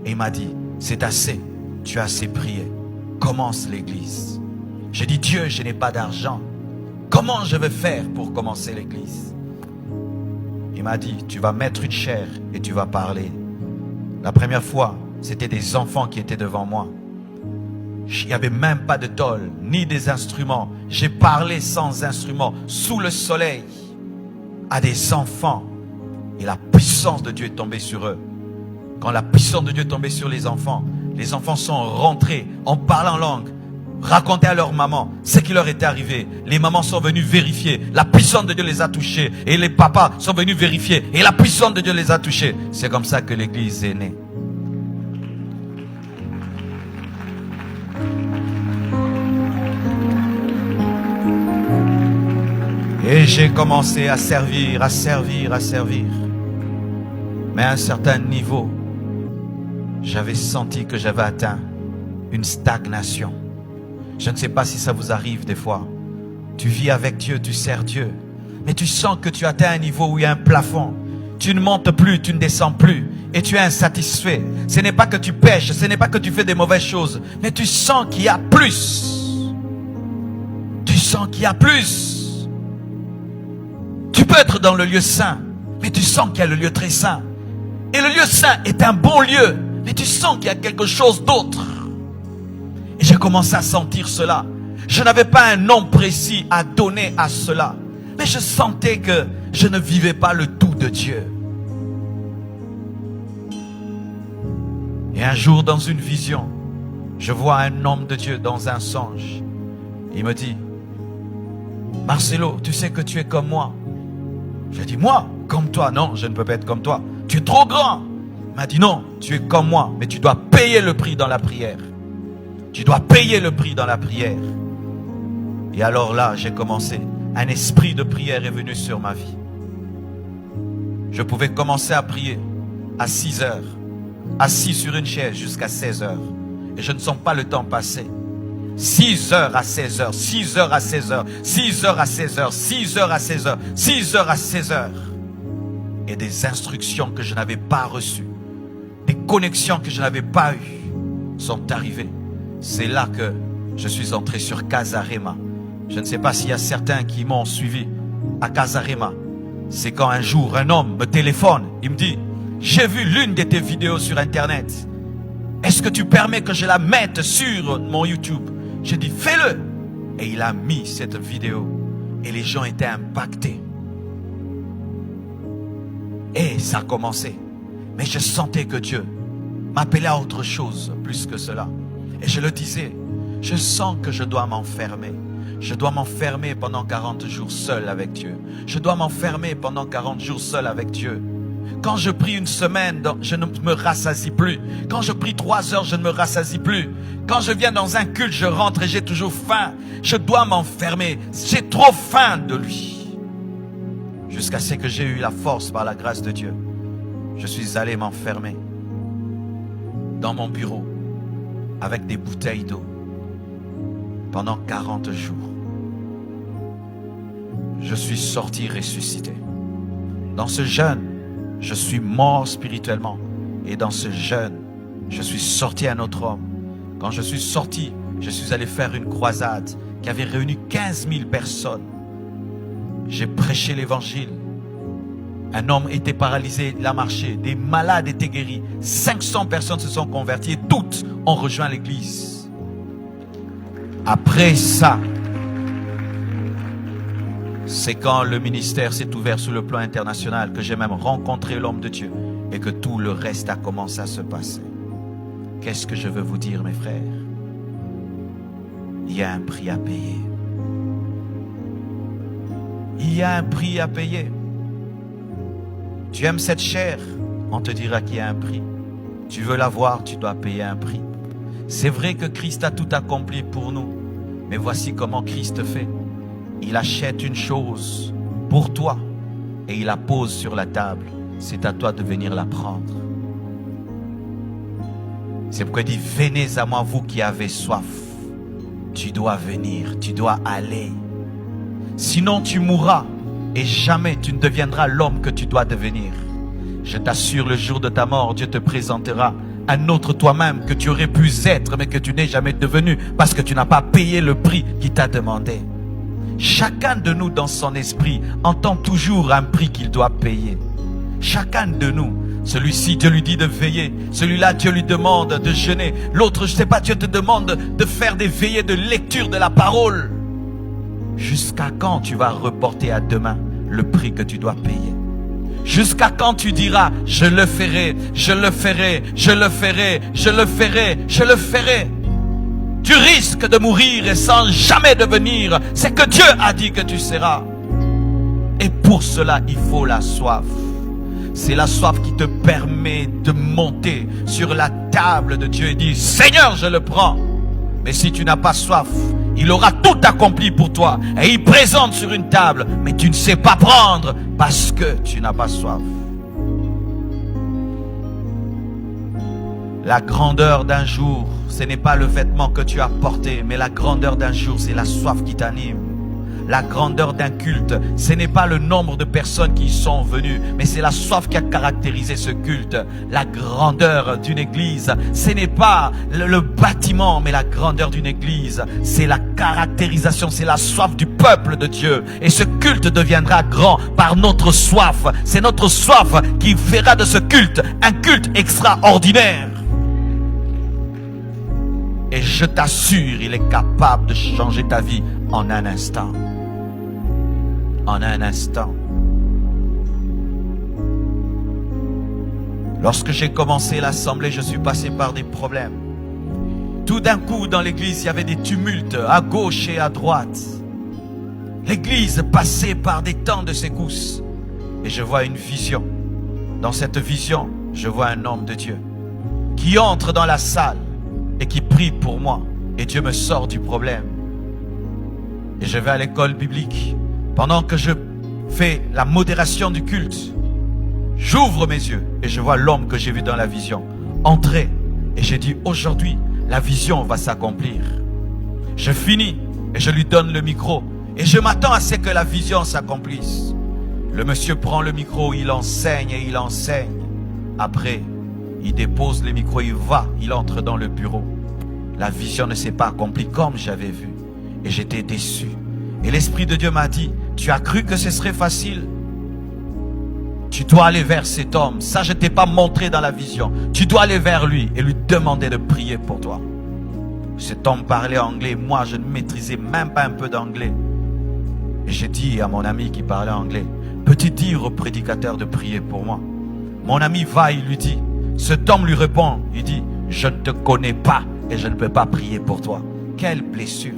Et il m'a dit, c'est assez, tu as assez prié. Commence l'église. J'ai dit, Dieu, je n'ai pas d'argent. Comment je vais faire pour commencer l'église? Il m'a dit, tu vas mettre une chaire et tu vas parler. La première fois, c'était des enfants qui étaient devant moi. Il n'y avait même pas de tôle, ni des instruments. J'ai parlé sans instruments, sous le soleil, à des enfants. Et la puissance de Dieu est tombée sur eux. Quand la puissance de Dieu est tombée sur les enfants sont rentrés en parlant langue, raconter à leur maman ce qui leur était arrivé. Les mamans sont venues vérifier. La puissance de Dieu les a touchés. Et les papas sont venus vérifier. Et la puissance de Dieu les a touchés. C'est comme ça que l'église est née. Et j'ai commencé à servir. Mais à un certain niveau, j'avais senti que j'avais atteint une stagnation. Je ne sais pas si ça vous arrive des fois. Tu vis avec Dieu, tu sers Dieu. Mais tu sens que tu atteins un niveau où il y a un plafond. Tu ne montes plus, tu ne descends plus. Et tu es insatisfait. Ce n'est pas que tu pêches, ce n'est pas que tu fais des mauvaises choses. Mais tu sens qu'il y a plus. Tu sens qu'il y a plus. Tu peux être dans le lieu saint, mais tu sens qu'il y a le lieu très saint. Et le lieu saint est un bon lieu, mais tu sens qu'il y a quelque chose d'autre. Et j'ai commencé à sentir cela. Je n'avais pas un nom précis à donner à cela. Mais je sentais que je ne vivais pas le tout de Dieu. Et un jour, dans une vision, je vois un homme de Dieu dans un songe. Il me dit, Marcelo, tu sais que tu es comme moi. J'ai dit, moi, comme toi? Non, je ne peux pas être comme toi. Tu es trop grand. Il m'a dit, non, tu es comme moi, mais tu dois payer le prix dans la prière. Tu dois payer le prix dans la prière. Et alors là, j'ai commencé. Un esprit de prière est venu sur ma vie. Je pouvais commencer à prier à 6 heures, assis sur une chaise jusqu'à 16 heures. Et je ne sens pas le temps passer. 6 heures à 16 heures, 6 heures à 16 heures, 6 heures à 16 heures, 6 heures à 16 heures, 6 heures à 16 heures. Et des instructions que je n'avais pas reçues, des connexions que je n'avais pas eues, sont arrivées. C'est là que je suis entré sur Casarema. Je ne sais pas s'il y a certains qui m'ont suivi à Casarema. C'est quand un jour un homme me téléphone, il me dit, j'ai vu l'une de tes vidéos sur internet. Est-ce que tu permets que je la mette sur mon YouTube? J'ai dit, fais-le. Et il a mis cette vidéo. Et les gens étaient impactés. Et ça a commencé. Mais je sentais que Dieu m'appelait à autre chose plus que cela. Et je le disais, je sens que je dois m'enfermer. Je dois m'enfermer pendant 40 jours seul avec Dieu. Je dois m'enfermer pendant 40 jours seul avec Dieu. Quand je prie une semaine, je ne me rassasie plus. Quand je prie 3 heures, je ne me rassasie plus. Quand je viens dans un culte, je rentre et j'ai toujours faim. Je dois m'enfermer. J'ai trop faim de lui. Jusqu'à ce que j'ai eu la force par la grâce de Dieu. Je suis allé m'enfermer dans mon bureau avec des bouteilles d'eau pendant 40 jours. Je suis sorti ressuscité. Dans ce jeûne, je suis mort spirituellement. Et dans ce jeûne, je suis sorti un autre homme. Quand je suis sorti, je suis allé faire une croisade qui avait réuni 15 000 personnes. J'ai prêché l'évangile. Un homme était paralysé, il a marché. Des malades étaient guéris. 500 personnes se sont converties et toutes ont rejoint l'église. Après ça, c'est quand le ministère s'est ouvert sur le plan international que j'ai même rencontré l'homme de Dieu et que tout le reste a commencé à se passer. Qu'est-ce que je veux vous dire, mes frères? Il y a un prix à payer. Il y a un prix à payer. Tu aimes cette chair, on te dira qu'il y a un prix. Tu veux l'avoir, tu dois payer un prix. C'est vrai que Christ a tout accompli pour nous. Mais voici comment Christ fait. Il achète une chose pour toi et il la pose sur la table. C'est à toi de venir la prendre. C'est pourquoi il dit, venez à moi vous qui avez soif. Tu dois venir, tu dois aller. Sinon tu mourras et jamais tu ne deviendras l'homme que tu dois devenir. Je t'assure, le jour de ta mort, Dieu te présentera un autre toi-même que tu aurais pu être, mais que tu n'es jamais devenu, parce que tu n'as pas payé le prix qu'il t'a demandé. Chacun de nous, dans son esprit, entend toujours un prix qu'il doit payer. Chacun de nous. Celui-ci, Dieu lui dit de veiller. Celui-là, Dieu lui demande de jeûner. L'autre, je ne sais pas, Dieu te demande de faire des veillées de lecture de la parole. Jusqu'à quand tu vas reporter à demain le prix que tu dois payer? Jusqu'à quand tu diras, je le ferai, je le ferai, je le ferai, je le ferai, je le ferai? Tu risques de mourir et sans jamais devenir ce que Dieu a dit que tu seras. Et pour cela, il faut la soif. C'est la soif qui te permet de monter sur la table de Dieu et dire, Seigneur, je le prends. Mais si tu n'as pas soif, il aura tout accompli pour toi. Et il présente sur une table, mais tu ne sais pas prendre parce que tu n'as pas soif. La grandeur d'un jour, ce n'est pas le vêtement que tu as porté, mais la grandeur d'un jour, c'est la soif qui t'anime. La grandeur d'un culte, ce n'est pas le nombre de personnes qui y sont venues, mais c'est la soif qui a caractérisé ce culte. La grandeur d'une église, ce n'est pas le bâtiment, mais la grandeur d'une église, c'est la caractérisation, c'est la soif du peuple de Dieu. Et ce culte deviendra grand par notre soif. C'est notre soif qui fera de ce culte un culte extraordinaire. Et je t'assure, il est capable de changer ta vie en un instant. En un instant. Lorsque j'ai commencé l'assemblée, je suis passé par des problèmes. Tout d'un coup, dans l'église, il y avait des tumultes à gauche et à droite. L'église passait par des temps de secousses. Et je vois une vision. Dans cette vision, je vois un homme de Dieu qui entre dans la salle et qui prie pour moi. Et Dieu me sort du problème. Et je vais à l'école biblique. Pendant que je fais la modération du culte, j'ouvre mes yeux et je vois l'homme que j'ai vu dans la vision entrer. Et j'ai dit, aujourd'hui, la vision va s'accomplir. Je finis et je lui donne le micro. Et je m'attends à ce que la vision s'accomplisse. Le monsieur prend le micro, il enseigne et il enseigne. Après, il dépose le micro, il entre dans le bureau. La vision ne s'est pas accomplie comme j'avais vu. Et j'étais déçu. Et l'Esprit de Dieu m'a dit, tu as cru que ce serait facile? Tu dois aller vers cet homme. Ça, je ne t'ai pas montré dans la vision. Tu dois aller vers lui et lui demander de prier pour toi. Cet homme parlait anglais. Moi, je ne maîtrisais même pas un peu d'anglais. Et j'ai dit à mon ami qui parlait anglais, peux-tu dire au prédicateur de prier pour moi? Mon ami va, il lui dit. Cet homme lui répond, il dit, je ne te connais pas et je ne peux pas prier pour toi. Quelle blessure!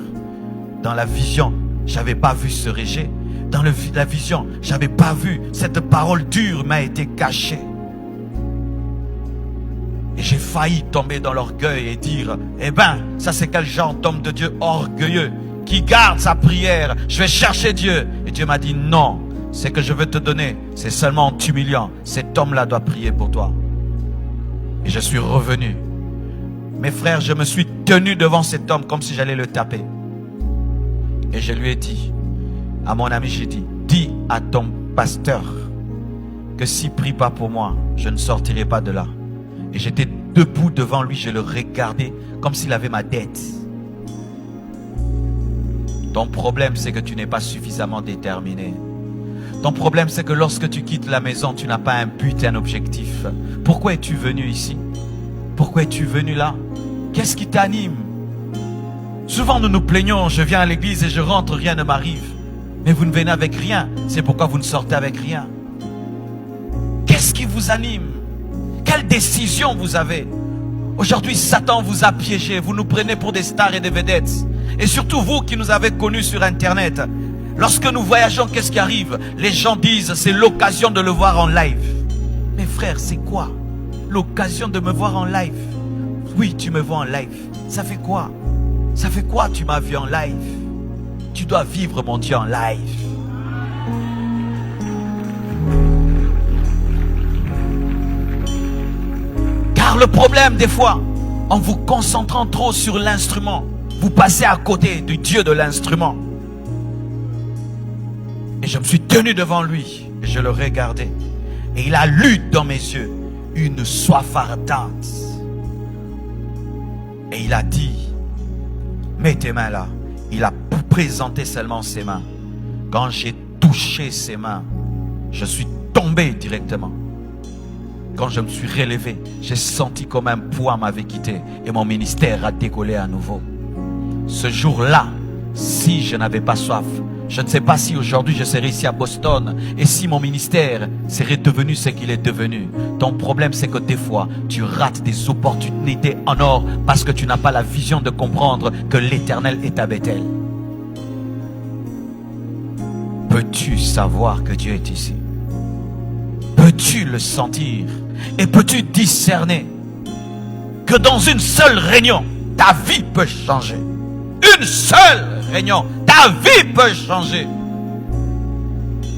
Dans la vision, j'avais pas vu ce rejet. Dans la vision, j'avais pas vu cette parole dure m'a été cachée. Et j'ai failli tomber dans l'orgueil et dire, eh ben, ça c'est quel genre d'homme de Dieu orgueilleux qui garde sa prière. Je vais chercher Dieu. Et Dieu m'a dit, non, ce que je veux te donner, c'est seulement en t'humiliant. Cet homme-là doit prier pour toi. Et je suis revenu. Mes frères, je me suis tenu devant cet homme comme si j'allais le taper. Et je lui ai dit, à mon ami, j'ai dit, dis à ton pasteur que s'il ne prie pas pour moi, je ne sortirai pas de là. Et j'étais debout devant lui, je le regardais comme s'il avait ma tête. Ton problème, c'est que tu n'es pas suffisamment déterminé. Ton problème, c'est que lorsque tu quittes la maison, tu n'as pas un but et un objectif. Pourquoi es-tu venu ici? Pourquoi es-tu venu là? Qu'est-ce qui t'anime? Souvent nous nous plaignons, je viens à l'église et je rentre, rien ne m'arrive. Mais vous ne venez avec rien, c'est pourquoi vous ne sortez avec rien. Qu'est-ce qui vous anime? Quelle décision vous avez? Aujourd'hui, Satan vous a piégés, vous nous prenez pour des stars et des vedettes. Et surtout vous qui nous avez connus sur Internet. Lorsque nous voyageons, qu'est-ce qui arrive? Les gens disent, c'est l'occasion de le voir en live. Mes frères, c'est quoi l'occasion de me voir en live? Oui, tu me vois en live. Ça fait quoi? Ça fait quoi tu m'as vu en live? Tu dois vivre mon Dieu en live. Car le problème des fois, en vous concentrant trop sur l'instrument, vous passez à côté du Dieu de l'instrument. Et je me suis tenu devant lui et je le regardais. Et il a lu dans mes yeux une soif ardente. Et il a dit, mets tes mains là. Il a présenté seulement ses mains. Quand j'ai touché ses mains, je suis tombé directement. Quand je me suis relevé, j'ai senti comme un poids m'avait quitté et mon ministère a décollé à nouveau. Ce jour-là, si je n'avais pas soif, je ne sais pas si aujourd'hui je serais ici à Boston et si mon ministère serait devenu ce qu'il est devenu. Ton problème, c'est que des fois, tu rates des opportunités en or parce que tu n'as pas la vision de comprendre que l'Éternel est à Bethel. Peux-tu savoir que Dieu est ici? Peux-tu le sentir? Et peux-tu discerner que dans une seule réunion, ta vie peut changer? Une seule réunion, ta vie peut changer.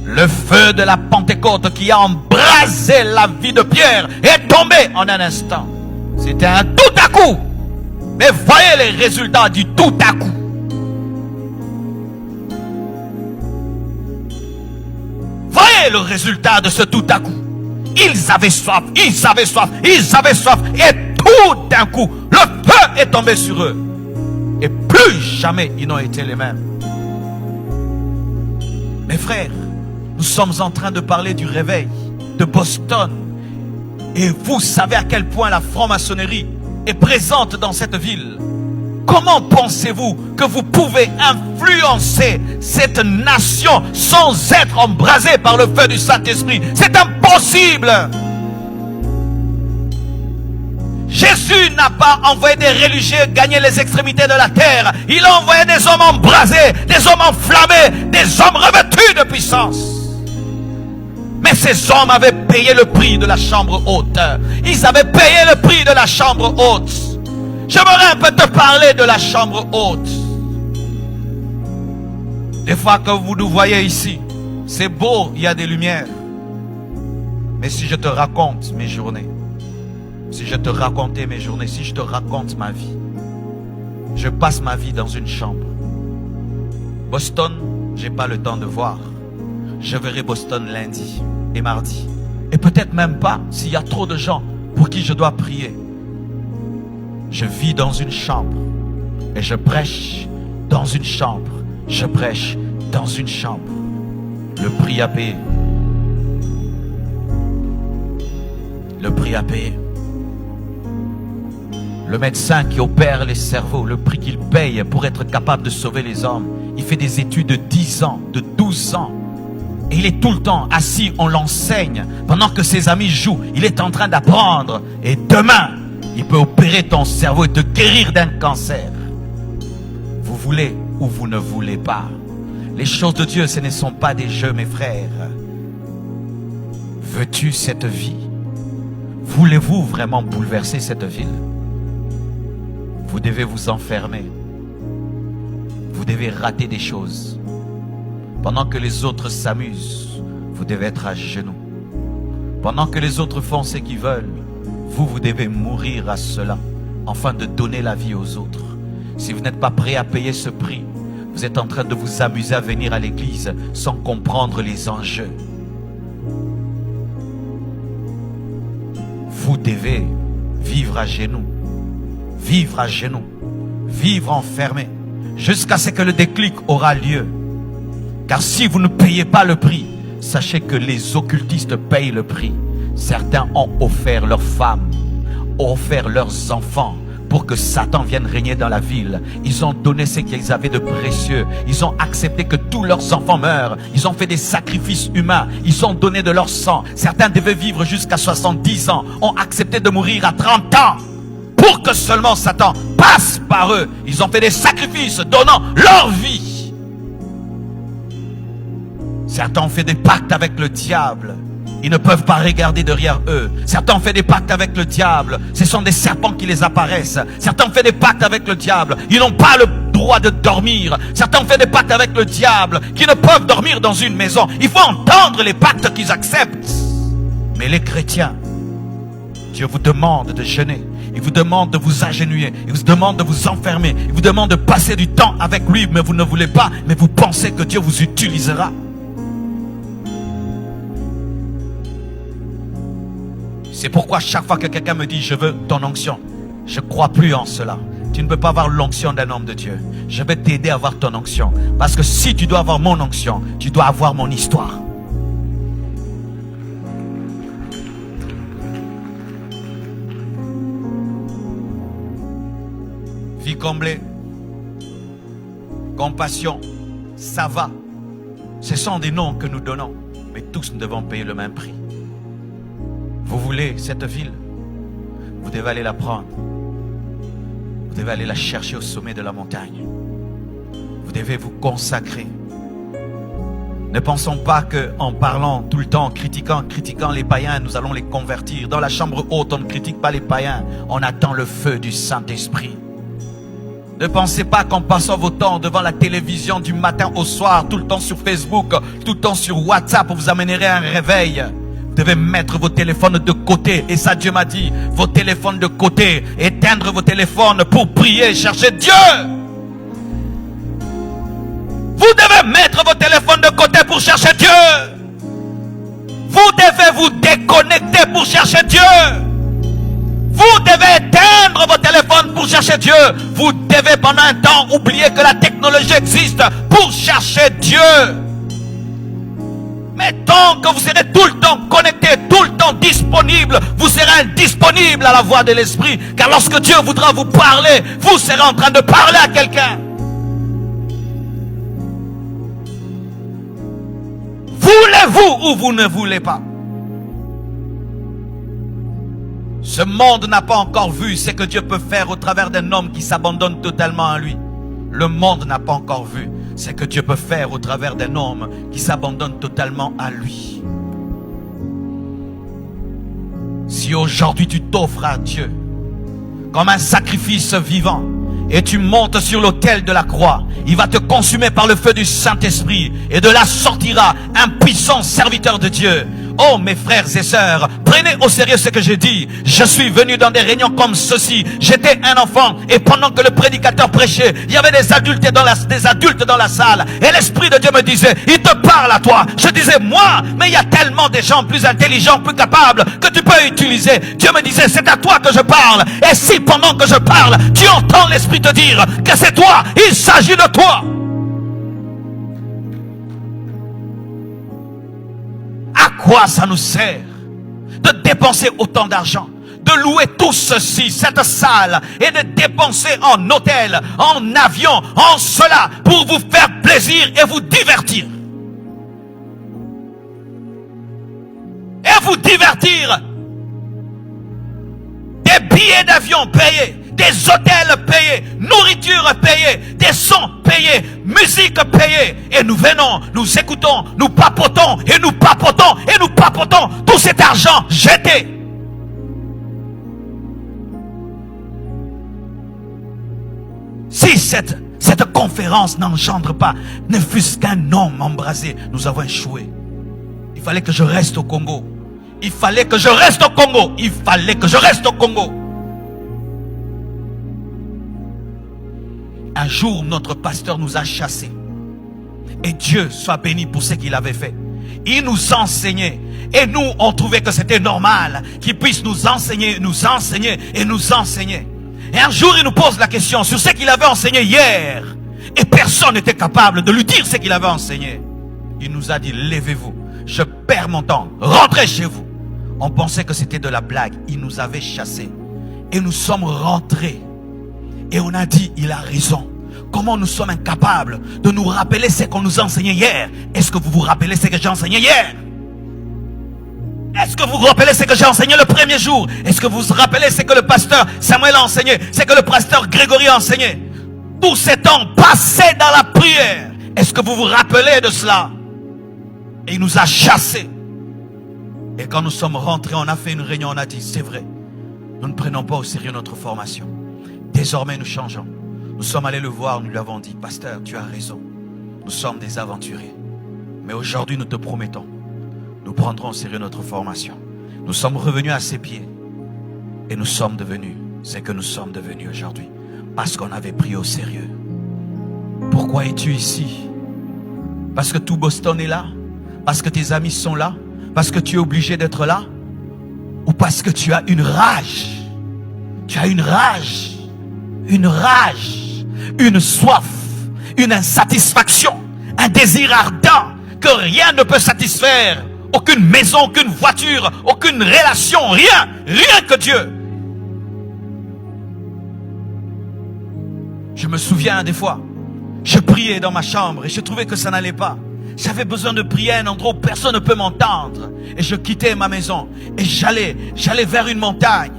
Le feu de la Pentecôte qui a embrasé la vie de Pierre est tombé en un instant. C'était un tout à coup. Mais voyez les résultats du tout à coup. Voyez le résultat de ce tout à coup. Ils avaient soif, ils avaient soif, ils avaient soif. Et tout d'un coup, le feu est tombé sur eux. Et plus jamais ils n'ont été les mêmes. Mes frères, nous sommes en train de parler du réveil de Boston. Et vous savez à quel point la franc-maçonnerie est présente dans cette ville. Comment pensez-vous que vous pouvez influencer cette nation sans être embrasé par le feu du Saint-Esprit? C'est impossible. Jésus n'a pas envoyé des religieux gagner les extrémités de la terre. Il a envoyé des hommes embrasés, des hommes enflammés, des hommes revêtus de puissance. Mais ces hommes avaient payé le prix de la chambre haute. Ils avaient payé le prix de la chambre haute. J'aimerais un peu te parler de la chambre haute. Des fois que vous nous voyez ici, c'est beau, il y a des lumières. Mais si je te raconte mes journées, si je te racontais mes journées, si je te raconte ma vie, je passe ma vie dans une chambre. Boston, j'ai pas le temps de voir. Je verrai Boston lundi et mardi. Et peut-être même pas s'il y a trop de gens pour qui je dois prier. Je vis dans une chambre et je prêche dans une chambre. Je prêche dans une chambre. Le prix à payer. Le prix à payer. Le médecin qui opère les cerveaux, le prix qu'il paye pour être capable de sauver les hommes. Il fait des études de 10 ans, de 12 ans. Et il est tout le temps assis, on l'enseigne. Pendant que ses amis jouent, il est en train d'apprendre. Et demain, il peut opérer ton cerveau et te guérir d'un cancer. Vous voulez ou vous ne voulez pas. Les choses de Dieu, ce ne sont pas des jeux, mes frères. Veux-tu cette vie? Voulez-vous vraiment bouleverser cette ville? Vous devez vous enfermer. Vous devez rater des choses. Pendant que les autres s'amusent, vous devez être à genoux. Pendant que les autres font ce qu'ils veulent, vous devez mourir à cela, afin de donner la vie aux autres. Si vous n'êtes pas prêt à payer ce prix, vous êtes en train de vous amuser à venir à l'église sans comprendre les enjeux. Vous devez vivre à genoux, vivre à genoux, vivre enfermé, jusqu'à ce que le déclic aura lieu. Car si vous ne payez pas le prix, sachez que les occultistes payent le prix. Certains ont offert leurs femmes, ont offert leurs enfants pour que Satan vienne régner dans la ville. Ils ont donné ce qu'ils avaient de précieux. Ils ont accepté que tous leurs enfants meurent. Ils ont fait des sacrifices humains. Ils ont donné de leur sang. Certains devaient vivre jusqu'à 70 ans. Ont accepté de mourir à 30 ans pour que seulement Satan passe par eux. Ils ont fait des sacrifices donnant leur vie. Certains ont fait des pactes avec le diable. Ils ne peuvent pas regarder derrière eux. Certains ont fait des pactes avec le diable. Ce sont des serpents qui les apparaissent. Certains ont fait des pactes avec le diable. Ils n'ont pas le droit de dormir. Certains ont fait des pactes avec le diable qui ne peuvent dormir dans une maison. Il faut entendre les pactes qu'ils acceptent. Mais les chrétiens, Dieu vous demande de jeûner. Il vous demande de vous agenouiller. Il vous demande de vous enfermer. Il vous demande de passer du temps avec lui. Mais vous ne voulez pas. Mais vous pensez que Dieu vous utilisera. C'est pourquoi chaque fois que quelqu'un me dit « Je veux ton onction », je ne crois plus en cela. Tu ne peux pas avoir l'onction d'un homme de Dieu. Je vais t'aider à avoir ton onction. Parce que si tu dois avoir mon onction, tu dois avoir mon histoire. Vie comblée, compassion, ça va. Ce sont des noms que nous donnons, mais tous nous devons payer le même prix. Vous voulez cette ville? Vous devez aller la prendre. Vous devez aller la chercher au sommet de la montagne. Vous devez vous consacrer. Ne pensons pas qu'en parlant tout le temps, critiquant les païens, nous allons les convertir. Dans la chambre haute, on ne critique pas les païens. On attend le feu du Saint-Esprit. Ne pensez pas qu'en passant vos temps devant la télévision du matin au soir, tout le temps sur Facebook, tout le temps sur WhatsApp, vous amènerez un réveil. Vous devez mettre vos téléphones de côté. Et ça, Dieu m'a dit, vos téléphones de côté. Éteindre vos téléphones pour prier, chercher Dieu. Vous devez mettre vos téléphones de côté pour chercher Dieu. Vous devez vous déconnecter pour chercher Dieu. Vous devez éteindre vos téléphones pour chercher Dieu. Vous devez pendant un temps oublier que la technologie existe pour chercher Dieu. Mais tant que vous serez tout le temps connecté, tout le temps disponible, vous serez indisponible à la voix de l'Esprit. Car lorsque Dieu voudra vous parler, vous serez en train de parler à quelqu'un. Voulez-vous ou vous ne voulez pas? Ce monde n'a pas encore vu ce que Dieu peut faire au travers d'un homme qui s'abandonne totalement à lui. Le monde n'a pas encore vu ce que Dieu peut faire au travers d'un homme qui s'abandonne totalement à lui. Si aujourd'hui tu t'offres à Dieu comme un sacrifice vivant et tu montes sur l'autel de la croix, il va te consumer par le feu du Saint-Esprit et de là sortira un puissant serviteur de Dieu. Oh mes frères et sœurs, prenez au sérieux ce que j'ai dit. Je suis venu dans des réunions comme ceci. J'étais un enfant et pendant que le prédicateur prêchait, il y avait des adultes dans la salle. Et l'Esprit de Dieu me disait, il te parle à toi. Je disais, moi, mais il y a tellement de gens plus intelligents, plus capables que tu peux utiliser. Dieu me disait, c'est à toi que je parle. Et si pendant que je parle, tu entends l'Esprit te dire que c'est toi, il s'agit de toi. À quoi ça nous sert de dépenser autant d'argent, de louer tout ceci, cette salle, et de dépenser en hôtel, en avion, en cela, pour vous faire plaisir et vous divertir? Et vous divertir. Des billets d'avion payés, des hôtels payés, nourriture payée, des sons payés, musique payée. Et nous venons, nous écoutons, nous papotons, et nous papotons, et nous papotons tout cet argent jeté. Si cette conférence n'engendre pas, ne fût-ce qu'un homme embrasé, nous avons échoué. Il fallait que je reste au Congo. Il fallait que je reste au Congo. Il fallait que je reste au Congo. Un jour, notre pasteur nous a chassés. Et Dieu soit béni pour ce qu'il avait fait. Il nous enseignait. Et nous, on trouvait que c'était normal qu'il puisse nous enseigner et nous enseigner. Et un jour, il nous pose la question sur ce qu'il avait enseigné hier. Et personne n'était capable de lui dire ce qu'il avait enseigné. Il nous a dit, levez-vous, je perds mon temps, rentrez chez vous. On pensait que c'était de la blague. Il nous avait chassés. Et nous sommes rentrés. Et on a dit, il a raison. Comment nous sommes incapables de nous rappeler ce qu'on nous a enseigné hier? Est-ce que vous vous rappelez ce que j'ai enseigné hier? Est-ce que vous vous rappelez ce que j'ai enseigné le premier jour? Est-ce que vous vous rappelez ce que le pasteur Samuel a enseigné? Ce que le pasteur Grégory a enseigné? Tout ce temps passé dans la prière. Est-ce que vous vous rappelez de cela? Et il nous a chassés. Et quand nous sommes rentrés, on a fait une réunion, on a dit, c'est vrai, nous ne prenons pas au sérieux notre formation. Désormais, nous changeons. Nous sommes allés le voir, nous lui avons dit, pasteur, tu as raison. Nous sommes des aventuriers. Mais aujourd'hui, nous te promettons, nous prendrons au sérieux notre formation. Nous sommes revenus à ses pieds. Et nous sommes devenus ce que nous sommes devenus aujourd'hui. Parce qu'on avait pris au sérieux. Pourquoi es-tu ici? Parce que tout Boston est là? Parce que tes amis sont là? Parce que tu es obligé d'être là? Ou parce que tu as une rage? Tu as une rage. une rage, une soif, une insatisfaction, un désir ardent que rien ne peut satisfaire. Aucune maison, aucune voiture, aucune relation, rien que Dieu. Je me souviens des fois, je priais dans ma chambre et je trouvais que ça n'allait pas. J'avais besoin de prier à un endroit où personne ne peut m'entendre. Et je quittais ma maison et j'allais vers une montagne.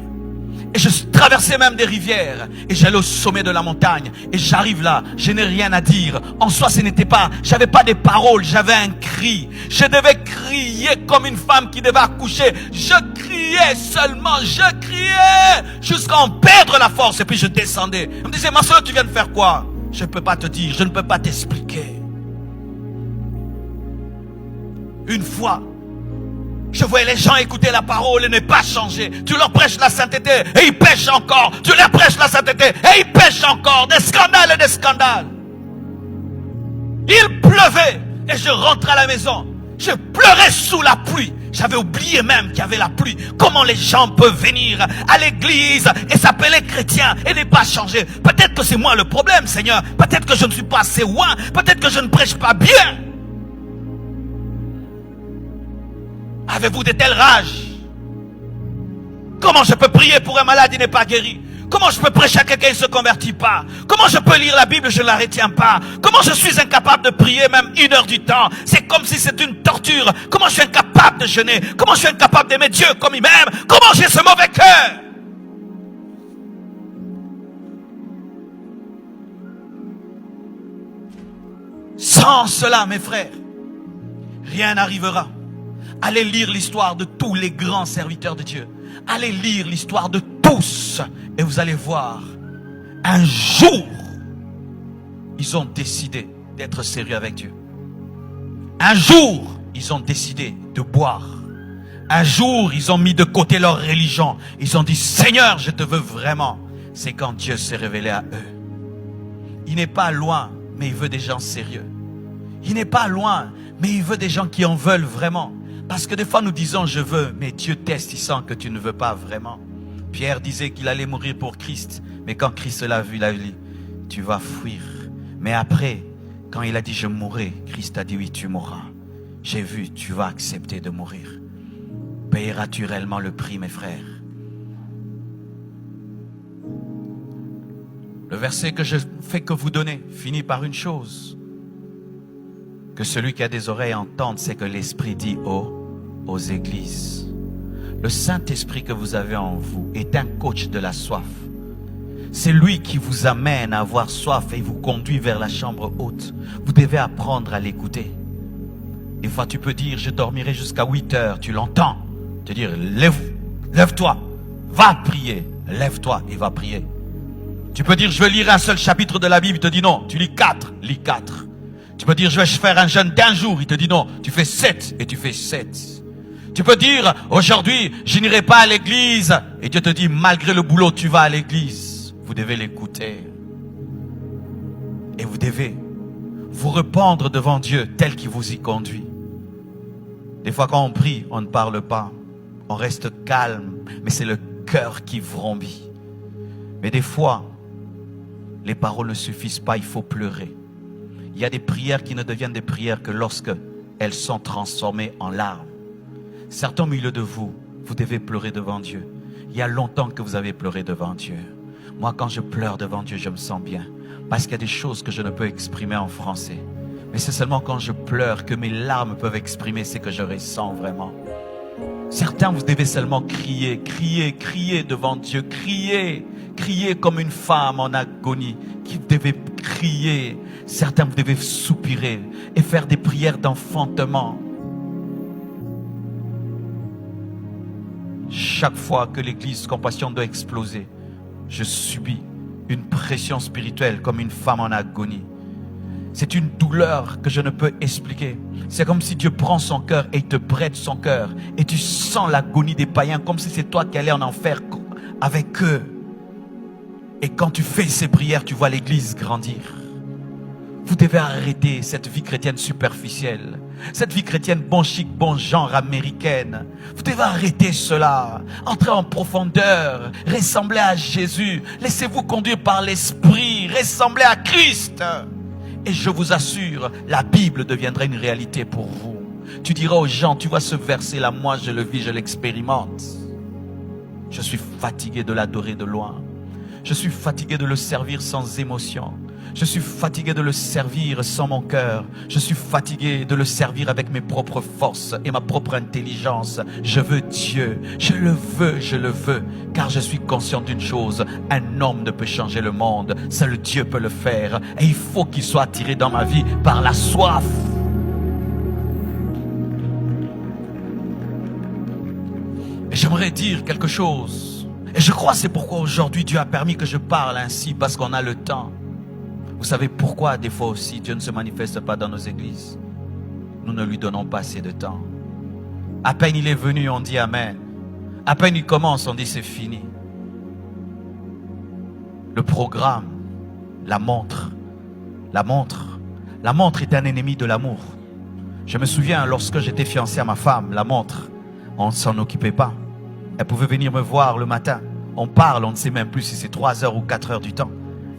Et je traversais même des rivières. Et j'allais au sommet de la montagne. Et j'arrive là, je n'ai rien à dire. En soi, ce n'était pas, j'avais pas des paroles, j'avais un cri. Je devais crier comme une femme qui devait accoucher. Je criais seulement, je criais jusqu'à en perdre la force. Et puis je descendais. On me disait, ma soeur, tu viens de faire quoi? Je ne peux pas te dire, je ne peux pas t'expliquer. Une fois, je voyais les gens écouter la parole et ne pas changer. Tu leur prêches la sainteté et ils pêchent encore. Tu leur prêches la sainteté et ils pêchent encore. Des scandales et des scandales. Il pleuvait et je rentrais à la maison. Je pleurais sous la pluie. J'avais oublié même qu'il y avait la pluie. Comment les gens peuvent venir à l'église et s'appeler chrétien et ne pas changer? Peut-être que c'est moi le problème, Seigneur. Peut-être que je ne suis pas assez loin. Peut-être que je ne prêche pas bien. Avez-vous de telles rages? Comment je peux prier pour un malade qui n'est pas guéri? Comment je peux prêcher à quelqu'un qui ne se convertit pas? Comment je peux lire la Bible, je ne la retiens pas? Comment je suis incapable de prier même 1 heure du temps? C'est comme si c'était une torture. Comment je suis incapable de jeûner? Comment je suis incapable d'aimer Dieu comme il m'aime? Comment j'ai ce mauvais cœur? Sans cela, mes frères, rien n'arrivera. Allez lire l'histoire de tous les grands serviteurs de Dieu. Allez lire l'histoire de tous. Et vous allez voir, un jour, ils ont décidé d'être sérieux avec Dieu. Un jour, ils ont décidé de boire. Un jour, ils ont mis de côté leur religion. Ils ont dit, Seigneur, je te veux vraiment. C'est quand Dieu s'est révélé à eux. Il n'est pas loin, mais il veut des gens sérieux. Il n'est pas loin, mais il veut des gens qui en veulent vraiment. Parce que des fois nous disons je veux, mais Dieu teste, il sent que tu ne veux pas vraiment. Pierre disait qu'il allait mourir pour Christ, mais quand Christ l'a vu, il a dit, tu vas fuir. Mais après, quand il a dit je mourrai, Christ a dit oui, tu mourras. J'ai vu, tu vas accepter de mourir. Payeras-tu réellement le prix, mes frères? Le verset que je fais que vous donner finit par une chose. Que celui qui a des oreilles entende, c'est que l'Esprit dit aux églises. Le Saint-Esprit que vous avez en vous est un coach de la soif. C'est lui qui vous amène à avoir soif et vous conduit vers la chambre haute. Vous devez apprendre à l'écouter. Des fois tu peux dire, je dormirai jusqu'à 8 heures. Tu l'entends te dire, lève-toi, va prier. Lève-toi et va prier. Tu peux dire, je vais lire un seul chapitre de la Bible. Il te dit non, tu lis 4, lis 4. Tu peux dire, je vais faire un jeûne d'1 jour. Il te dit non, tu fais 7 et tu fais 7. Tu peux dire, aujourd'hui, je n'irai pas à l'église. Et Dieu te dit, malgré le boulot, tu vas à l'église. Vous devez l'écouter. Et vous devez vous répandre devant Dieu tel qu'il vous y conduit. Des fois, quand on prie, on ne parle pas. On reste calme, mais c'est le cœur qui vrombit. Mais des fois, les paroles ne suffisent pas, il faut pleurer. Il y a des prières qui ne deviennent des prières que lorsque elles sont transformées en larmes. Certains au milieu de vous, vous devez pleurer devant Dieu. Il y a longtemps que vous avez pleuré devant Dieu. Moi, quand je pleure devant Dieu, je me sens bien. Parce qu'il y a des choses que je ne peux exprimer en français. Mais c'est seulement quand je pleure que mes larmes peuvent exprimer ce que je ressens vraiment. Certains, vous devez seulement crier, crier, crier devant Dieu. Crier, crier comme une femme en agonie qui devait crier. Certains, vous devez soupirer et faire des prières d'enfantement. Chaque fois que l'église Compassion doit exploser, je subis une pression spirituelle comme une femme en agonie. C'est une douleur que je ne peux expliquer. C'est comme si Dieu prend son cœur et il te prête son cœur. Et tu sens l'agonie des païens comme si c'est toi qui allais en enfer avec eux. Et quand tu fais ces prières, tu vois l'église grandir. Vous devez arrêter cette vie chrétienne superficielle. Cette vie chrétienne bon chic, bon genre américaine. Vous devez arrêter cela. Entrez en profondeur. Ressemblez à Jésus. Laissez-vous conduire par l'Esprit. Ressemblez à Christ. Et je vous assure, la Bible deviendra une réalité pour vous. Tu diras aux gens, tu vois ce verset-là, moi je le vis, je l'expérimente. Je suis fatigué de l'adorer de loin. Je suis fatigué de le servir sans émotion. Je suis fatigué de le servir sans mon cœur. Je suis fatigué de le servir avec mes propres forces et ma propre intelligence. Je veux Dieu. Je le veux. Car je suis conscient d'une chose. Un homme ne peut changer le monde. Seul Dieu peut le faire. Et il faut qu'il soit attiré dans ma vie par la soif. Et j'aimerais dire quelque chose. Et je crois que c'est pourquoi aujourd'hui Dieu a permis que je parle ainsi, parce qu'on a le temps. Vous savez pourquoi des fois aussi Dieu ne se manifeste pas dans nos églises? Nous ne lui donnons pas assez de temps. À peine il est venu, on dit Amen. À peine il commence, on dit c'est fini. Le programme, la montre est un ennemi de l'amour. Je me souviens lorsque j'étais fiancé à ma femme, la montre, on ne s'en occupait pas. Elle pouvait venir me voir le matin. On parle, on ne sait même plus si c'est 3 heures ou 4 heures du temps.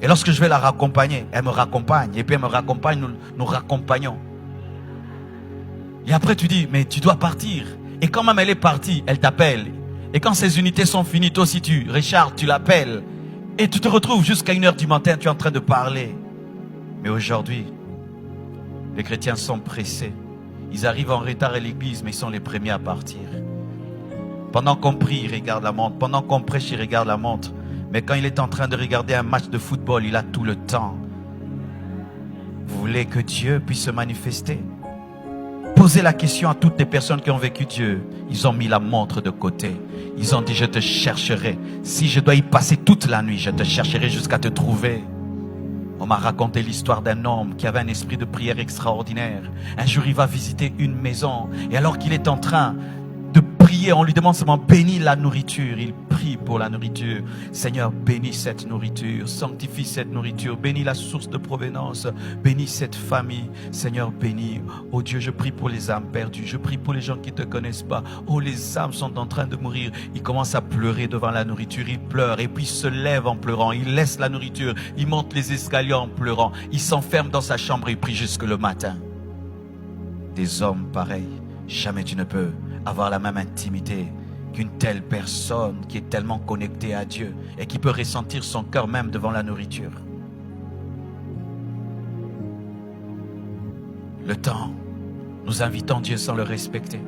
Et lorsque je vais la raccompagner, elle me raccompagne. Et puis elle me raccompagne, nous raccompagnons. Et après tu dis, mais tu dois partir. Et quand même elle est partie, elle t'appelle. Et quand ces unités sont finies, toi aussi Richard, tu l'appelles. Et tu te retrouves jusqu'à 1 heure du matin, tu es en train de parler. Mais aujourd'hui, les chrétiens sont pressés. Ils arrivent en retard à l'église, mais ils sont les premiers à partir. Pendant qu'on prie, il regarde la montre. Pendant qu'on prêche, il regarde la montre. Mais quand il est en train de regarder un match de football, il a tout le temps. Vous voulez que Dieu puisse se manifester? Posez la question à toutes les personnes qui ont vécu Dieu. Ils ont mis la montre de côté. Ils ont dit, je te chercherai. Si je dois y passer toute la nuit, je te chercherai jusqu'à te trouver. On m'a raconté l'histoire d'un homme qui avait un esprit de prière extraordinaire. Un jour, il va visiter une maison. Et alors qu'il est en train de prier, on lui demande seulement bénis la nourriture. Il prie pour la nourriture. Seigneur, bénis cette nourriture, sanctifie cette nourriture, bénis la source de provenance, bénis cette famille. Seigneur, bénis. Oh Dieu, je prie pour les âmes perdues, je prie pour les gens qui ne te connaissent pas. Oh, les âmes sont en train de mourir. Il commence à pleurer devant la nourriture, il pleure et puis il se lève en pleurant. Il laisse la nourriture, il monte les escaliers en pleurant. Il s'enferme dans sa chambre et prie jusque le matin. Des hommes pareils, jamais tu ne peux avoir la même intimité qu'une telle personne qui est tellement connectée à Dieu et qui peut ressentir son cœur même devant la nourriture. Le temps, nous invitons Dieu sans le respecter.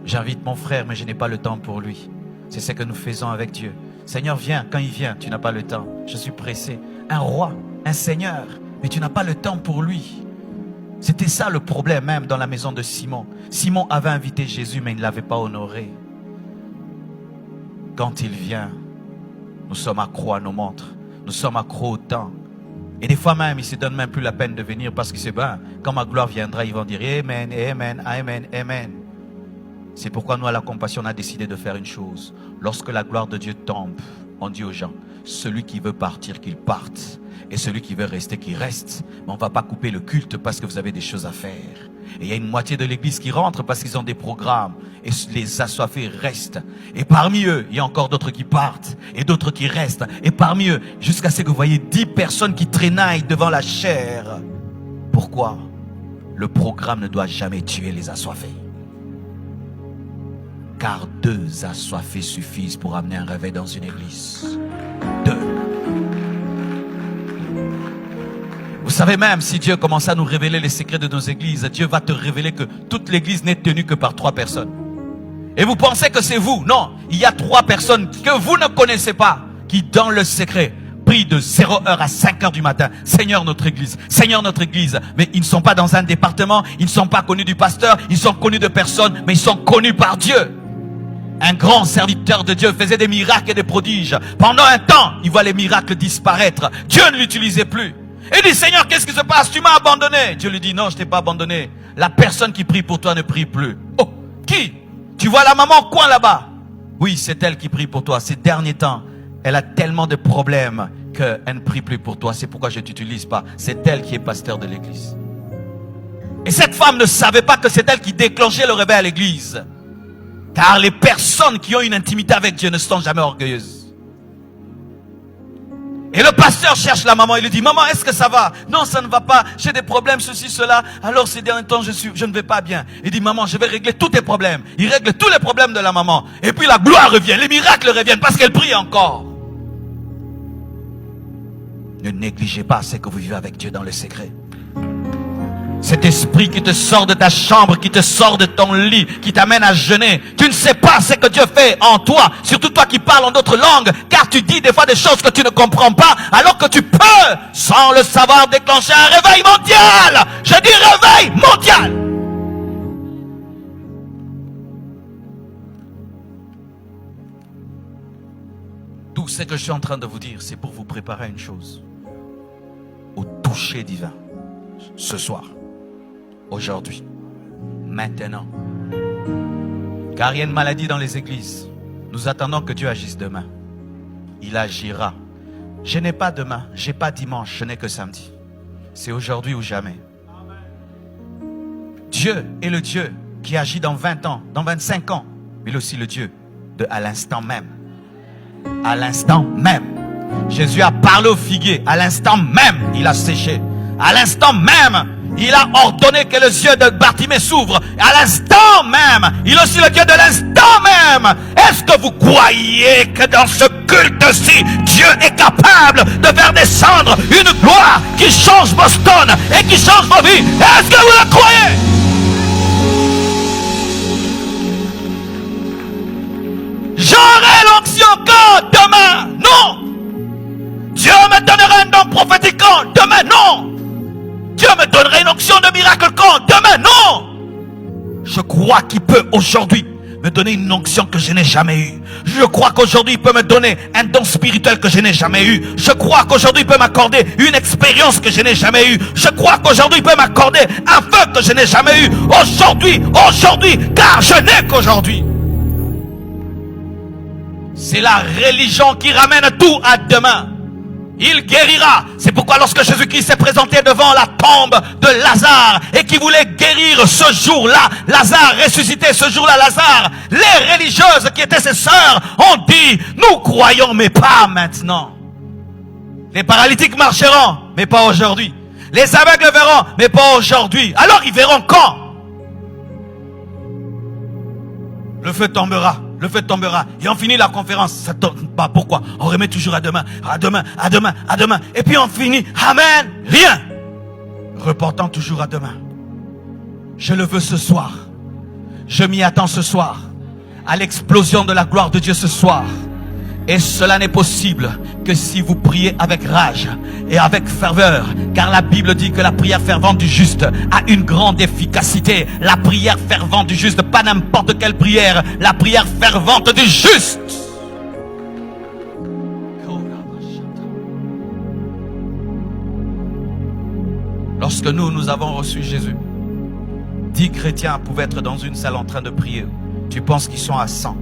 J'invite mon frère, mais je n'ai pas le temps pour lui. C'est ce que nous faisons avec Dieu. Seigneur, viens. Quand il vient, tu n'as pas le temps. Je suis pressé. Un roi, un seigneur, mais tu n'as pas le temps pour lui. C'était ça le problème même dans la maison de Simon. Simon avait invité Jésus, mais il ne l'avait pas honoré. Quand il vient, nous sommes accros à nos montres. Nous sommes accros au temps. Et des fois même, ils ne se donnent même plus la peine de venir parce qu'ils se disent, quand ma gloire viendra, ils vont dire Amen, Amen, Amen, Amen. C'est pourquoi nous, à la compassion, on a décidé de faire une chose. Lorsque la gloire de Dieu tombe, on dit aux gens, celui qui veut partir, qu'il parte. Et celui qui veut rester, qu'il reste. Mais on ne va pas couper le culte parce que vous avez des choses à faire. Et il y a une moitié de l'église qui rentre parce qu'ils ont des programmes. Et les assoiffés restent. Et parmi eux, il y a encore d'autres qui partent. Et d'autres qui restent. Et parmi eux, jusqu'à ce que vous voyez 10 personnes qui traînaillent devant la chair. Pourquoi? Le programme ne doit jamais tuer les assoiffés. Car 2 assoiffés suffisent pour amener un réveil dans une église. 2. Vous savez même, si Dieu commence à nous révéler les secrets de nos églises, Dieu va te révéler que toute l'église n'est tenue que par 3 personnes. Et vous pensez que c'est vous? Non, il y a 3 personnes que vous ne connaissez pas, qui dans le secret prient de 0 heure à 5 heures du matin. Seigneur notre église, Seigneur notre église. Mais ils ne sont pas dans un département, ils ne sont pas connus du pasteur, ils sont connus de personne, mais ils sont connus par Dieu. Un grand serviteur de Dieu faisait des miracles et des prodiges. Pendant un temps, il voit les miracles disparaître. Dieu ne l'utilisait plus. Il dit, Seigneur, qu'est-ce qui se passe? Tu m'as abandonné. Dieu lui dit, non, je ne t'ai pas abandonné. La personne qui prie pour toi ne prie plus. Oh, qui? Tu vois la maman au coin là-bas? Oui, c'est elle qui prie pour toi. Ces derniers temps, elle a tellement de problèmes qu'elle ne prie plus pour toi. C'est pourquoi je ne t'utilise pas. C'est elle qui est pasteur de l'église. Et cette femme ne savait pas que c'est elle qui déclenchait le réveil à l'église. Car les personnes qui ont une intimité avec Dieu ne sont jamais orgueilleuses. Et le pasteur cherche la maman, il lui dit, maman, est-ce que ça va? Non, ça ne va pas, j'ai des problèmes, ceci, cela. Alors ces derniers temps, je ne vais pas bien. Il dit, maman, je vais régler tous tes problèmes. Il règle tous les problèmes de la maman. Et puis la gloire revient, les miracles reviennent parce qu'elle prie encore. Ne négligez pas ce que vous vivez avec Dieu dans le secret. Cet esprit qui te sort de ta chambre, qui te sort de ton lit, qui t'amène à jeûner. Tu ne sais pas ce que Dieu fait en toi, surtout toi qui parles en d'autres langues, car tu dis des fois des choses que tu ne comprends pas, alors que tu peux, sans le savoir, déclencher un réveil mondial. Je dis réveil mondial. Tout ce que je suis en train de vous dire, c'est pour vous préparer à une chose. Au toucher divin. Ce soir. Aujourd'hui, maintenant. Car il y a une maladie dans les églises. Nous attendons que Dieu agisse demain. Il agira. Je n'ai pas demain, je n'ai pas dimanche, je n'ai que samedi. C'est aujourd'hui ou jamais. Dieu est le Dieu qui agit dans 20 ans, dans 25 ans. Mais il est aussi le Dieu de à l'instant même. À l'instant même. Jésus a parlé au figuier. À l'instant même, il a séché. À l'instant même, il a ordonné que les yeux de Bartimée s'ouvrent. À l'instant même, il est aussi le Dieu de l'instant même. Est-ce que vous croyez que dans ce culte-ci, Dieu est capable de faire descendre une gloire qui change Boston et qui change vos vies? Est-ce que vous le croyez? J'aurai l'onction quand? Demain? Non. Dieu me donnera un don prophétique quand? Demain? Non. Dieu me donnerait une onction de miracle quand? Demain? Non. Je crois qu'il peut aujourd'hui me donner une onction que je n'ai jamais eue. Je crois qu'aujourd'hui il peut me donner un don spirituel que je n'ai jamais eu. Je crois qu'aujourd'hui il peut m'accorder une expérience que je n'ai jamais eue. Je crois qu'aujourd'hui il peut m'accorder un feu que je n'ai jamais eu. Aujourd'hui, car je n'ai qu'aujourd'hui. C'est la religion qui ramène tout à demain. Il guérira. C'est pourquoi lorsque Jésus-Christ s'est présenté devant la tombe de Lazare et qui voulait guérir ce jour-là, Lazare ressuscité ce jour-là, Lazare, les religieuses qui étaient ses sœurs ont dit, nous croyons mais pas maintenant. Les paralytiques marcheront mais pas aujourd'hui. Les aveugles verront mais pas aujourd'hui. Alors ils verront quand? Le feu tombera. Le feu tombera. Et on finit la conférence. Ça tombe pas. Pourquoi? On remet toujours à demain. À demain, à demain, à demain. Et puis on finit. Amen. Rien. Reportant toujours à demain. Je le veux ce soir. Je m'y attends ce soir. À l'explosion de la gloire de Dieu ce soir. Et cela n'est possible que si vous priez avec rage et avec ferveur. Car la Bible dit que la prière fervente du juste a une grande efficacité. La prière fervente du juste, pas n'importe quelle prière. La prière fervente du juste. Lorsque nous avons reçu Jésus, 10 chrétiens pouvaient être dans une salle en train de prier. Tu penses qu'ils sont à 100.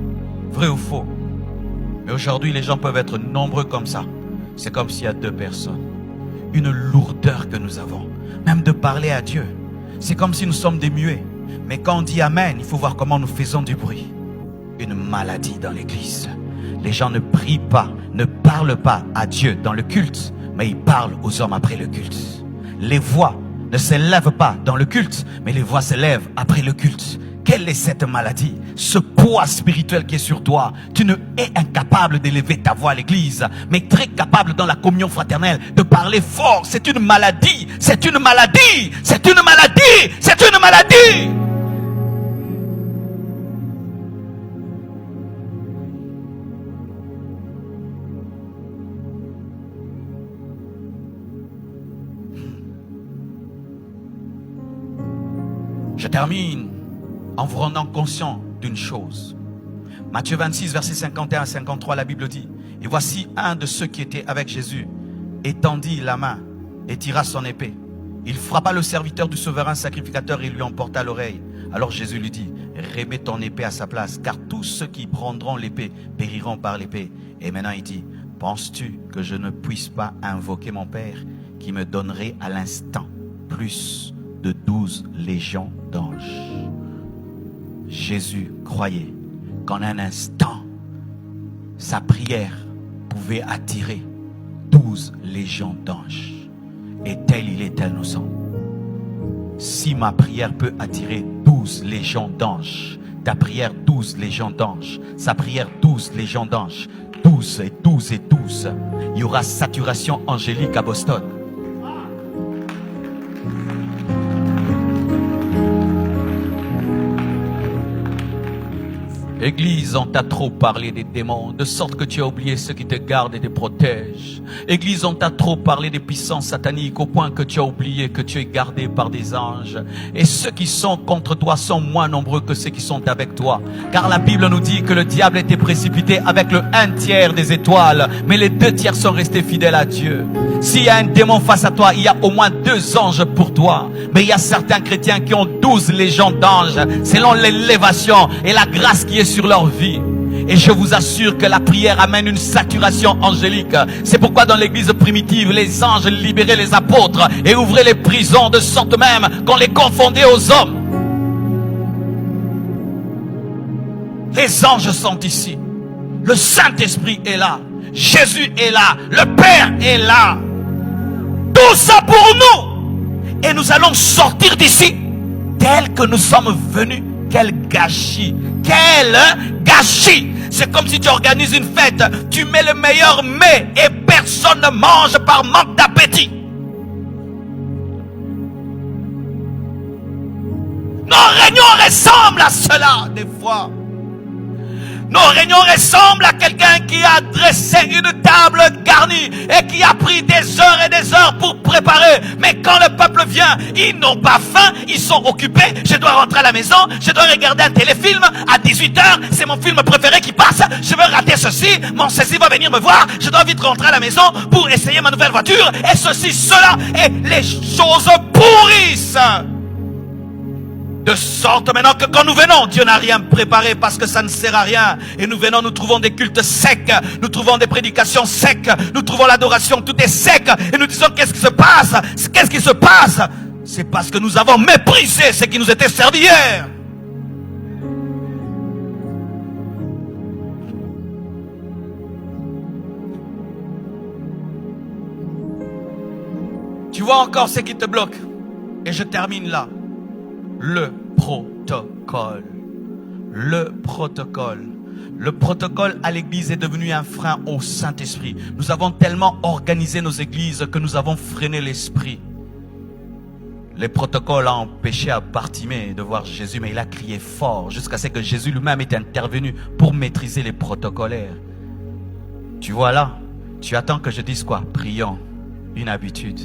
Vrai ou faux? Mais aujourd'hui, les gens peuvent être nombreux comme ça. C'est comme s'il y a 2 personnes. Une lourdeur que nous avons. Même de parler à Dieu. C'est comme si nous sommes des muets. Mais quand on dit Amen, il faut voir comment nous faisons du bruit. Une maladie dans l'église. Les gens ne prient pas, ne parlent pas à Dieu dans le culte, mais ils parlent aux hommes après le culte. Les voix ne s'élèvent pas dans le culte, mais les voix s'élèvent après le culte. Quelle est cette maladie? Ce poids spirituel qui est sur toi. Tu ne es incapable d'élever ta voix à l'église, mais très capable dans la communion fraternelle de parler fort. C'est une maladie. C'est une maladie. C'est une maladie. C'est une maladie. Je termine en vous rendant conscient d'une chose. Matthieu 26, versets 51 à 53, la Bible dit, et voici un de ceux qui étaient avec Jésus étendit la main et tira son épée. Il frappa le serviteur du souverain sacrificateur et lui emporta l'oreille. Alors Jésus lui dit, remets ton épée à sa place, car tous ceux qui prendront l'épée périront par l'épée. Et maintenant il dit, penses-tu que je ne puisse pas invoquer mon Père qui me donnerait à l'instant plus de 12 légions d'anges. Jésus croyait qu'en un instant, sa prière pouvait attirer 12 légions d'anges. Et tel il est, tel nous sommes. Si ma prière peut attirer 12 légions d'anges, ta prière 12 légions d'anges, sa prière 12 légions d'anges, 12 et 12 et 12, il y aura saturation angélique à Boston. Église, on t'a trop parlé des démons, de sorte que tu as oublié ceux qui te gardent et te protègent. Église, on t'a trop parlé des puissances sataniques au point que tu as oublié que tu es gardé par des anges. Et ceux qui sont contre toi sont moins nombreux que ceux qui sont avec toi. Car la Bible nous dit que le diable était précipité avec le 1/3 des étoiles, mais les 2/3 sont restés fidèles à Dieu. S'il y a un démon face à toi, il y a au moins 2 anges pour toi. Mais il y a certains chrétiens qui ont 12 légions d'anges, selon l'élévation et la grâce qui est sur leur vie. Et je vous assure que la prière amène une saturation angélique. C'est pourquoi dans l'église primitive, les anges libéraient les apôtres et ouvraient les prisons, de sorte même qu'on les confondait aux hommes. Les anges sont ici. Le Saint-Esprit est là. Jésus est là. Le Père est là. Tout ça pour nous. Et nous allons sortir d'ici tel que nous sommes venus. Quel gâchis! Quel gâchis! C'est comme si tu organises une fête, tu mets le meilleur mets et personne ne mange par manque d'appétit. Nos réunions ressemblent à cela des fois. Nos réunions ressemblent à quelqu'un qui a dressé une table garnie et qui a pris des heures et des heures pour préparer. Mais quand le peuple vient, ils n'ont pas faim, ils sont occupés. Je dois rentrer à la maison, je dois regarder un téléfilm à 18h. C'est mon film préféré qui passe. Je veux rater ceci, mon ceci va venir me voir. Je dois vite rentrer à la maison pour essayer ma nouvelle voiture. Et ceci, cela, et les choses pourrissent. De sorte maintenant que quand nous venons, Dieu n'a rien préparé parce que ça ne sert à rien. Et nous venons, nous trouvons des cultes secs, nous trouvons des prédications secs, nous trouvons l'adoration, tout est sec. Et nous disons, qu'est-ce qui se passe? Qu'est-ce qui se passe? C'est parce que nous avons méprisé ce qui nous était servi hier. Tu vois encore ce qui te bloque. Et je termine là. Le protocole. Le protocole. Le protocole à l'église est devenu un frein au Saint-Esprit. Nous avons tellement organisé nos églises que nous avons freiné l'esprit. Les protocoles ont empêché à Bartimée de voir Jésus, mais il a crié fort jusqu'à ce que Jésus lui-même est intervenu pour maîtriser les protocolaires. Tu vois là, tu attends que je dise quoi? Prions, une habitude.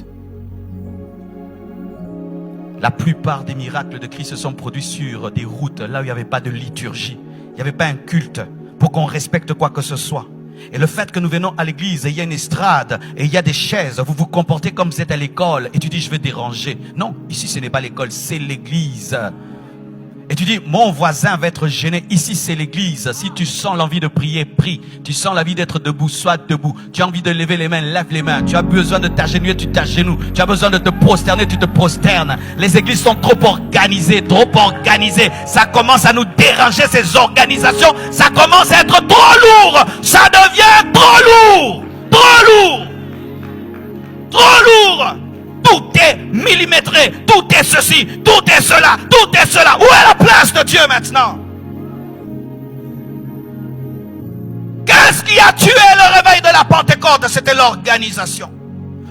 La plupart des miracles de Christ se sont produits sur des routes, là où il n'y avait pas de liturgie. Il n'y avait pas un culte pour qu'on respecte quoi que ce soit. Et le fait que nous venons à l'église et il y a une estrade et il y a des chaises, vous vous comportez comme vous êtes à l'école et tu dis je vais déranger. Non, ici ce n'est pas l'école, c'est l'église. Et tu dis, mon voisin va être gêné. Ici, c'est l'église. Si tu sens l'envie de prier, prie. Tu sens l'envie d'être debout, sois debout. Tu as envie de lever les mains, lève les mains. Tu as besoin de t'agenouiller, tu t'agenouilles. Tu as besoin de te prosterner, tu te prosternes. Les églises sont trop organisées, trop organisées. Ça commence à nous déranger, ces organisations. Ça commence à être trop lourd. Ça devient trop lourd. Trop lourd. Trop lourd. Tout est millimétré, tout est ceci, tout est cela, tout est cela. Où est la place de Dieu maintenant? Qu'est-ce qui a tué le réveil de la Pentecôte? C'était l'organisation.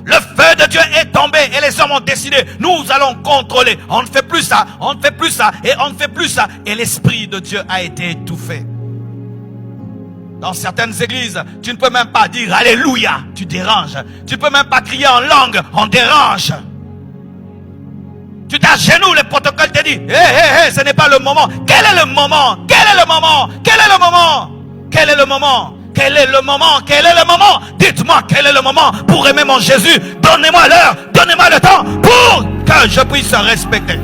Le feu de Dieu est tombé et les hommes ont décidé, nous allons contrôler. On ne fait plus ça, on ne fait plus ça, et on ne fait plus ça. Et l'Esprit de Dieu a été étouffé. Dans certaines églises, tu ne peux même pas dire Alléluia, tu déranges. Tu ne peux même pas crier en langue, on dérange. Tu t'agenouilles, le protocole te dit ce n'est pas le moment. Quel est le moment? Quel est le moment? Quel est le moment? Quel est le moment? Quel est le moment? Quel est le moment? Dites-moi quel est le moment pour aimer mon Jésus. Donnez-moi l'heure, donnez-moi le temps pour que je puisse respecter.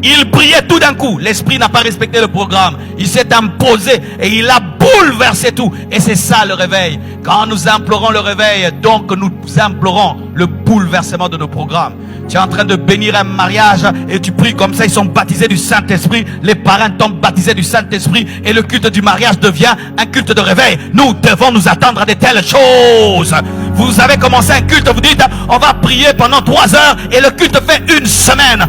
Il priait tout d'un coup. L'esprit n'a pas respecté le programme. Il s'est imposé et il a bouleversé bouleverser tout. Et c'est ça le réveil. Quand nous implorons le réveil, donc nous implorons le bouleversement de nos programmes. Tu es en train de bénir un mariage et tu pries comme ça, ils sont baptisés du Saint-Esprit, les parents tombent baptisés du Saint-Esprit et le culte du mariage devient un culte de réveil. Nous devons nous attendre à de telles choses. Vous avez commencé un culte, vous dites on va prier pendant 3 heures et le culte fait une semaine.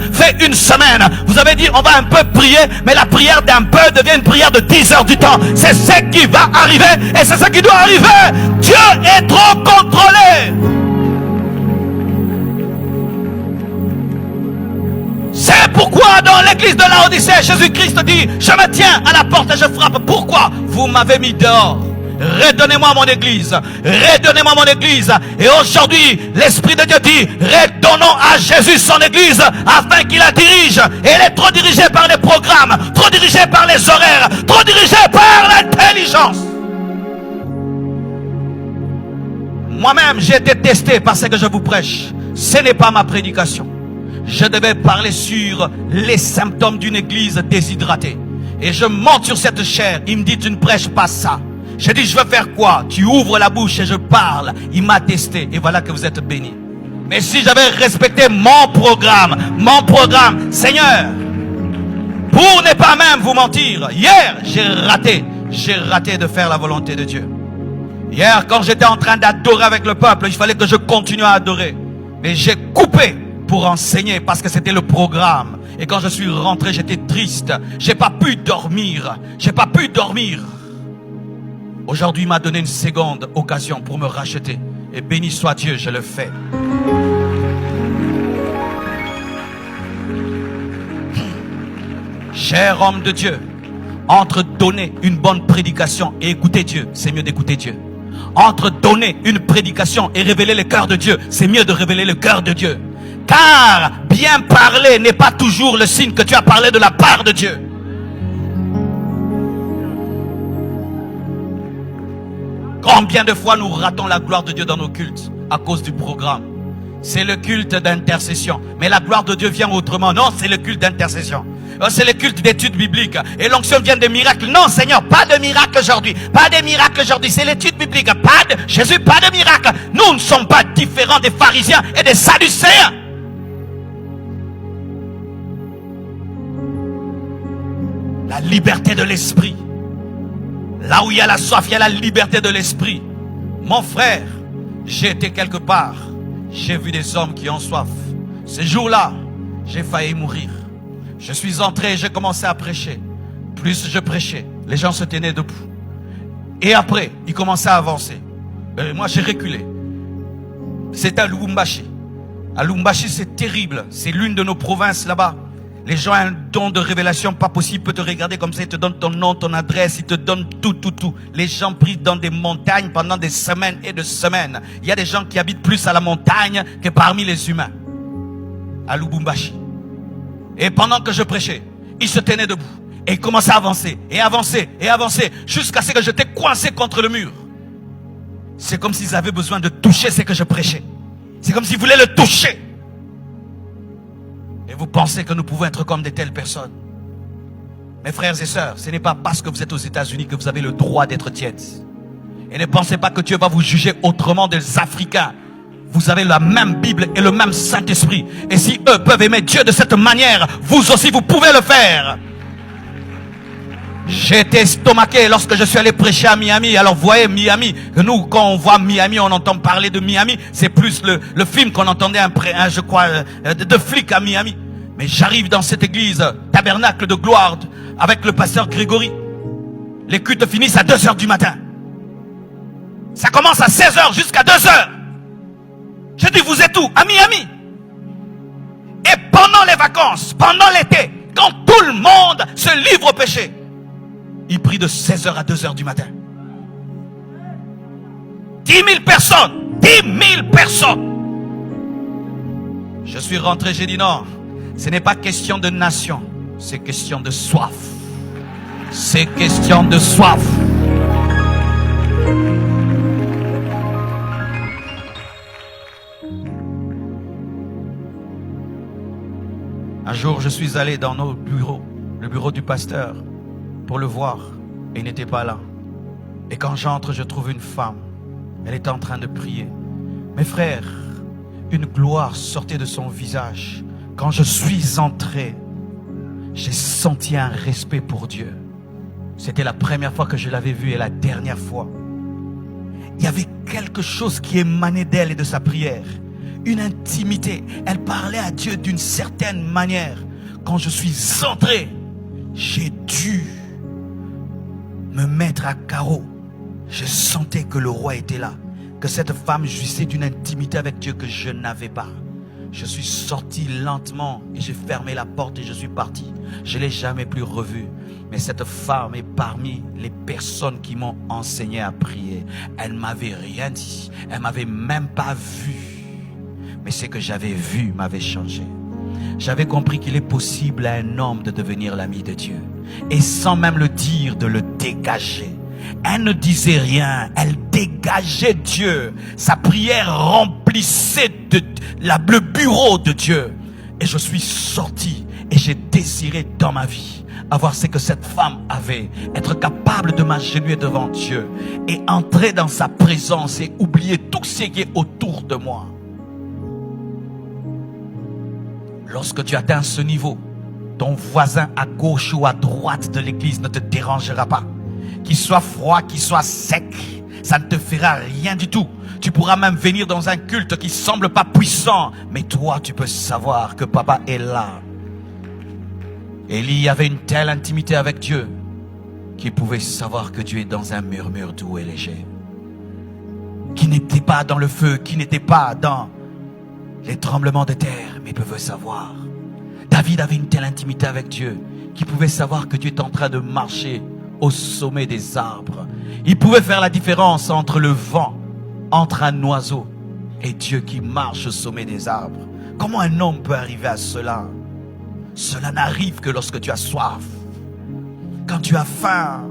Vous avez dit on va un peu prier, mais la prière d'un peu devient une prière de 10 heures du temps. C'est ce qui va arriver et c'est ce qui doit arriver. Dieu est trop contrôlé. C'est pourquoi dans l'église de Laodicée, Jésus-Christ dit, je me tiens à la porte et je frappe. Pourquoi vous m'avez mis dehors? Redonnez-moi mon église. Redonnez-moi mon église. Et aujourd'hui, l'Esprit de Dieu dit, redonnons à Jésus son église afin qu'il la dirige. Et elle est trop dirigée par les programmes, trop dirigée par les horaires, trop dirigée par l'intelligence. Moi-même, j'ai été testé par ce que je vous prêche. Ce n'est pas ma prédication. Je devais parler sur les symptômes d'une église déshydratée. Et je monte sur cette chaire. Il me dit, tu ne prêches pas ça. Je dis, je veux faire quoi? Tu ouvres la bouche et je parle. Il m'a testé. Et voilà que vous êtes bénis. Mais si j'avais respecté mon programme, Seigneur, pour ne pas même vous mentir, hier, j'ai raté de faire la volonté de Dieu. Hier, quand j'étais en train d'adorer avec le peuple, il fallait que je continue à adorer. Mais j'ai coupé pour enseigner parce que c'était le programme. Et quand je suis rentré, j'étais triste. J'ai pas pu dormir. Aujourd'hui, il m'a donné une seconde occasion pour me racheter. Et béni soit Dieu, je le fais. Cher homme de Dieu, entre donner une bonne prédication et écouter Dieu, c'est mieux d'écouter Dieu. Entre donner une prédication et révéler le cœur de Dieu, c'est mieux de révéler le cœur de Dieu. Car bien parler n'est pas toujours le signe que tu as parlé de la part de Dieu. Combien de fois nous ratons la gloire de Dieu dans nos cultes à cause du programme? C'est le culte d'intercession. Mais la gloire de Dieu vient autrement. Non, c'est le culte d'intercession. C'est le culte d'études bibliques. Et l'onction vient des miracles. Non, Seigneur, pas de miracle aujourd'hui. Pas de miracle aujourd'hui. C'est l'étude biblique. Jésus, pas de miracle. Nous ne sommes pas différents des pharisiens et des sadducéens. La liberté de l'esprit. Là où il y a la soif, il y a la liberté de l'esprit. Mon frère, j'ai été quelque part. J'ai vu des hommes qui ont soif. Ce jour-là, j'ai failli mourir. Je suis entré et j'ai commencé à prêcher. Plus je prêchais, les gens se tenaient debout. Et après, ils commençaient à avancer. Moi, j'ai reculé. C'était à Lubumbashi. À Lubumbashi, c'est terrible. C'est l'une de nos provinces là-bas. Les gens ont un don de révélation pas possible. Ils peuvent te regarder comme ça. Ils te donnent ton nom, ton adresse. Ils te donnent tout. Les gens prient dans des montagnes pendant des semaines et des semaines. Il y a des gens qui habitent plus à la montagne que parmi les humains. À Lubumbashi. Et pendant que je prêchais, ils se tenaient debout. Et ils commençaient à avancer. Et avancer. Et avancer. Jusqu'à ce que j'étais coincé contre le mur. C'est comme s'ils avaient besoin de toucher ce que je prêchais. C'est comme s'ils voulaient le toucher. Et vous pensez que nous pouvons être comme de telles personnes? Mes frères et sœurs, ce n'est pas parce que vous êtes aux États-Unis que vous avez le droit d'être tièdes. Et ne pensez pas que Dieu va vous juger autrement des Africains. Vous avez la même Bible et le même Saint-Esprit. Et si eux peuvent aimer Dieu de cette manière, vous aussi vous pouvez le faire. J'ai été estomaqué lorsque je suis allé prêcher à Miami. Alors vous voyez Miami, que nous quand on voit Miami, on entend parler de Miami. C'est plus le film qu'on entendait je crois, de flics à Miami. Mais j'arrive dans cette église, tabernacle de gloire, avec le pasteur Grégory. Les cultes finissent à 2h du matin. Ça commence à 16h jusqu'à 2h. Je dis, vous êtes où? À Miami. Et pendant les vacances, pendant l'été, quand tout le monde se livre au péché, il prie de 16h à 2h du matin. 10 000 personnes. 10 000 personnes. Je suis rentré, j'ai dit non. Ce n'est pas question de nation. C'est question de soif. C'est question de soif. Un jour, je suis allé dans nos bureaux, le bureau du pasteur, pour le voir, et il n'était pas là. Et quand j'entre, je trouve une femme. Elle est en train de prier. Mes frères, une gloire sortait de son visage. Quand je suis entré, j'ai senti un respect pour Dieu. C'était la première fois que je l'avais vue et la dernière fois. Il y avait quelque chose qui émanait d'elle et de sa prière. Une intimité. Elle parlait à Dieu d'une certaine manière. Quand je suis entré, j'ai dû me mettre à carreau. Je sentais que le roi était là. Que cette femme jouissait d'une intimité avec Dieu que je n'avais pas. Je suis sorti lentement et j'ai fermé la porte et je suis parti. Je ne l'ai jamais plus revue. Mais cette femme est parmi les personnes qui m'ont enseigné à prier. Elle ne m'avait rien dit. Elle ne m'avait même pas vu. Mais ce que j'avais vu m'avait changé. J'avais compris qu'il est possible à un homme de devenir l'ami de Dieu. Et sans même le dire, de le dégager. Elle ne disait rien, elle dégageait Dieu. Sa prière remplissait le bureau de Dieu. Et je suis sorti et j'ai désiré dans ma vie avoir ce que cette femme avait. Être capable de m'agenouiller devant Dieu et entrer dans sa présence et oublier tout ce qui est autour de moi. Lorsque tu atteins ce niveau, ton voisin à gauche ou à droite de l'église ne te dérangera pas. Qu'il soit froid, qu'il soit sec, ça ne te fera rien du tout. Tu pourras même venir dans un culte qui ne semble pas puissant, mais toi tu peux savoir que papa est là. Élie avait une telle intimité avec Dieu qu'il pouvait savoir que Dieu est dans un murmure doux et léger. Qui n'était pas dans le feu, qui n'était pas dans les tremblements de terre, mais pouvait savoir. David avait une telle intimité avec Dieu qu'il pouvait savoir que Dieu est en train de marcher au sommet des arbres. Il pouvait faire la différence entre le vent, entre un oiseau et Dieu qui marche au sommet des arbres. Comment un homme peut arriver à cela? Cela n'arrive que lorsque tu as soif, quand tu as faim,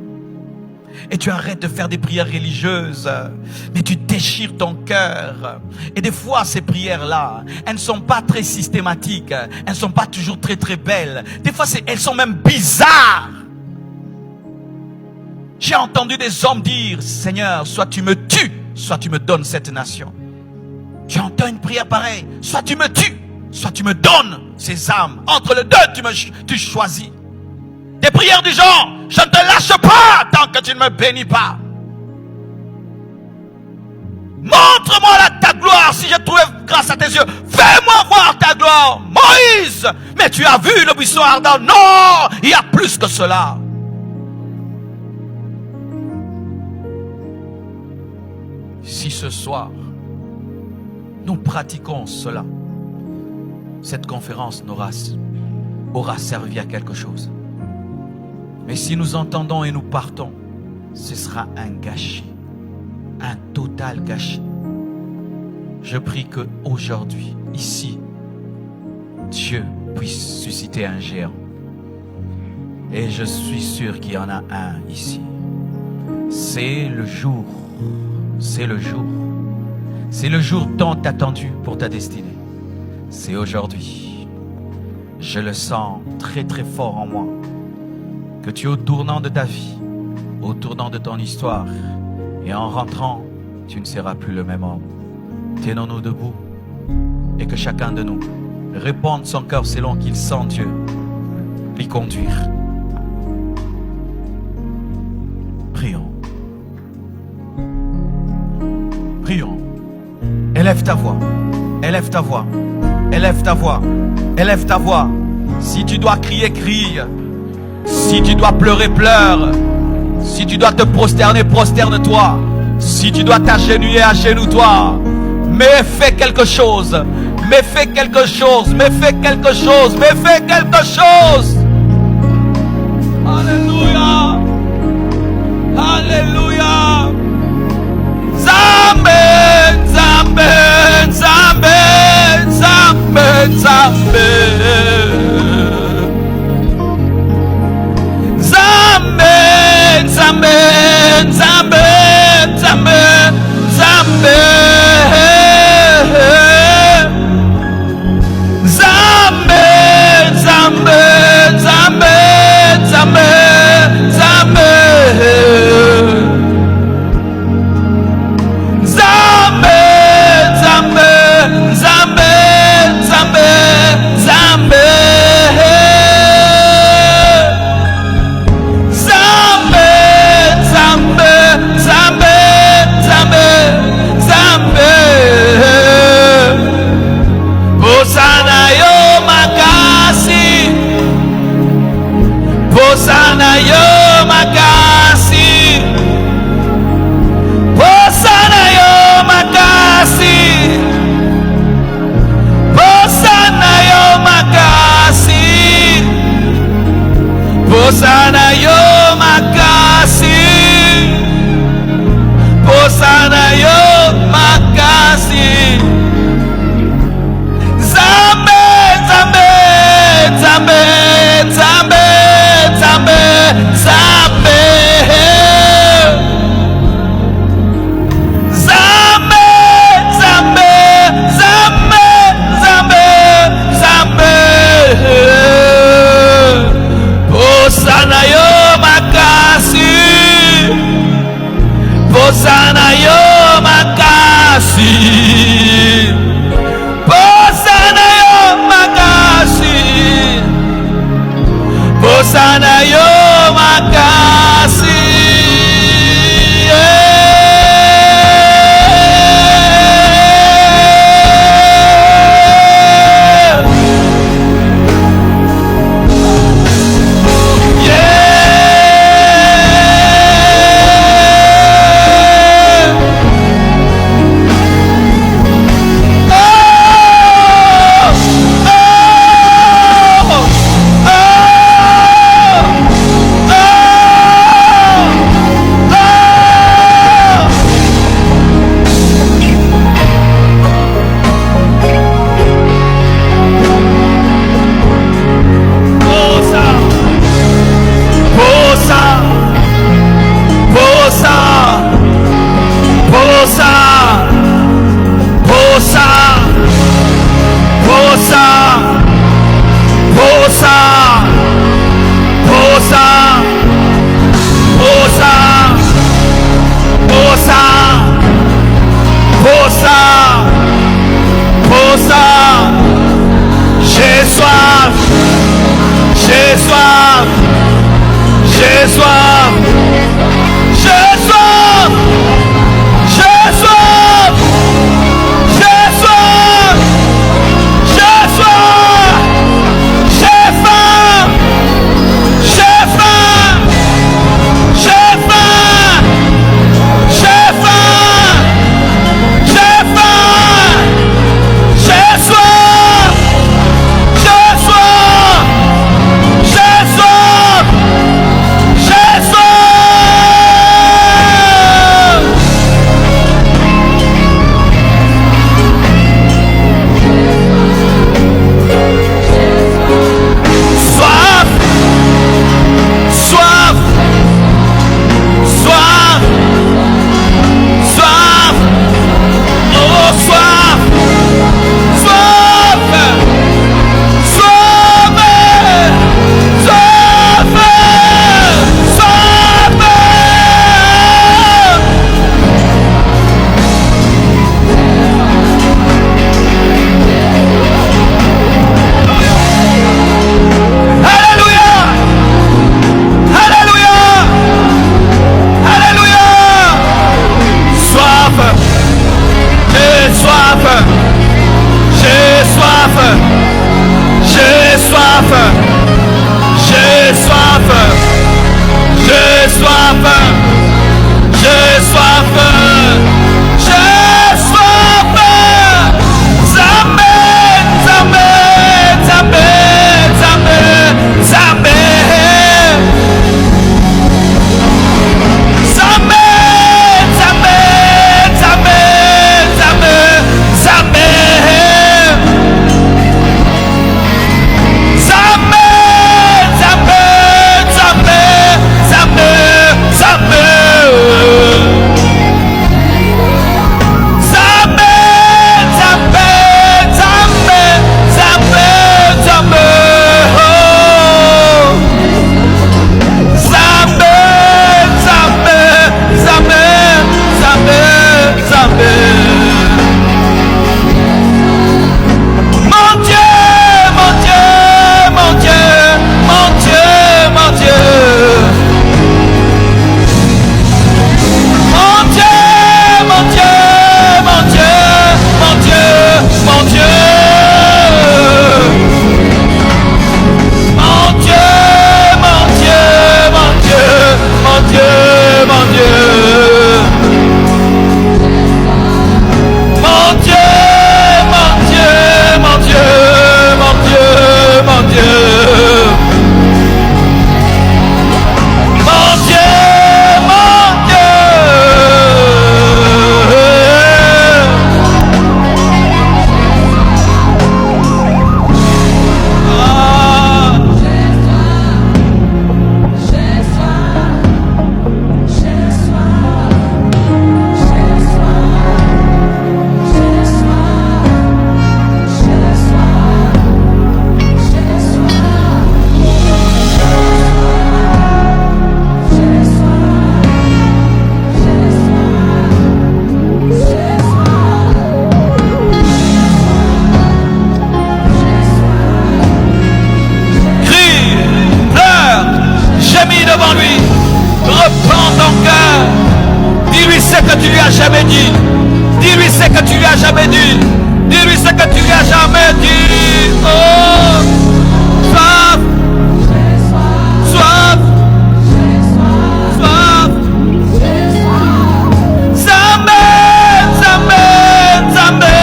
et tu arrêtes de faire des prières religieuses, mais tu déchires ton cœur. Et des fois, ces prières-là, elles ne sont pas très systématiques, elles ne sont pas toujours très très belles. Des fois, elles sont même bizarres. J'ai entendu des hommes dire, Seigneur, soit tu me tues, soit tu me donnes cette nation. Tu entends une prière pareille, soit tu me tues, soit tu me donnes ces âmes. Entre les deux, tu choisis. Des prières du genre, je ne te lâche pas tant que tu ne me bénis pas. Montre-moi ta gloire si je trouve grâce à tes yeux. Fais-moi voir ta gloire. Moïse, mais tu as vu le buisson ardent? Non, il y a plus que cela. Si ce soir, nous pratiquons cela, cette conférence aura servi à quelque chose. Mais si nous entendons et nous partons, ce sera un gâchis, un total gâchis. Je prie qu'aujourd'hui, ici, Dieu puisse susciter un géant. Et je suis sûr qu'il y en a un ici. C'est le jour. C'est le jour. C'est le jour tant attendu pour ta destinée. C'est aujourd'hui. Je le sens très très fort en moi. Que tu es au tournant de ta vie, au tournant de ton histoire. Et en rentrant, tu ne seras plus le même homme. Tenons-nous debout. Et que chacun de nous réponde son cœur selon qu'il sent Dieu l'y conduire. Prions. Prions. Élève ta voix. Élève ta voix. Élève ta voix. Élève ta voix. Si tu dois crier, crie. Si tu dois pleurer, pleure. Si tu dois te prosterner, prosterne-toi. Si tu dois t'agenouiller, agenouille-toi. Mais fais quelque chose. Mais fais quelque chose. Mais fais quelque chose. Mais fais quelque chose. Alléluia. Alléluia. Zambe, zambe, zambe, zambe, zambe. Zambe, zambe, zambe, zambe, zambe. Zambe, zambe, zambe, zambe, zambe. yo makasi. Posana yo makasi. Posana yo makasi. Posana yo makasi. Posana yo makasi. Zambe, zambe, zambe, zambe, zambe, zambe. Zambe, zambe, zambe, zambe, zambe. Posana yo makasi. Posana yo makasi. Posana yo makasi. Posana yo makasi. lui. Reprends ton cœur. Dis-lui ce que tu lui as jamais dit. Dis-lui ce que tu lui as jamais dit. Dis-lui ce que tu lui as jamais dit. Oh, soif, soif, soif. Zambé, Zambé, Zambé,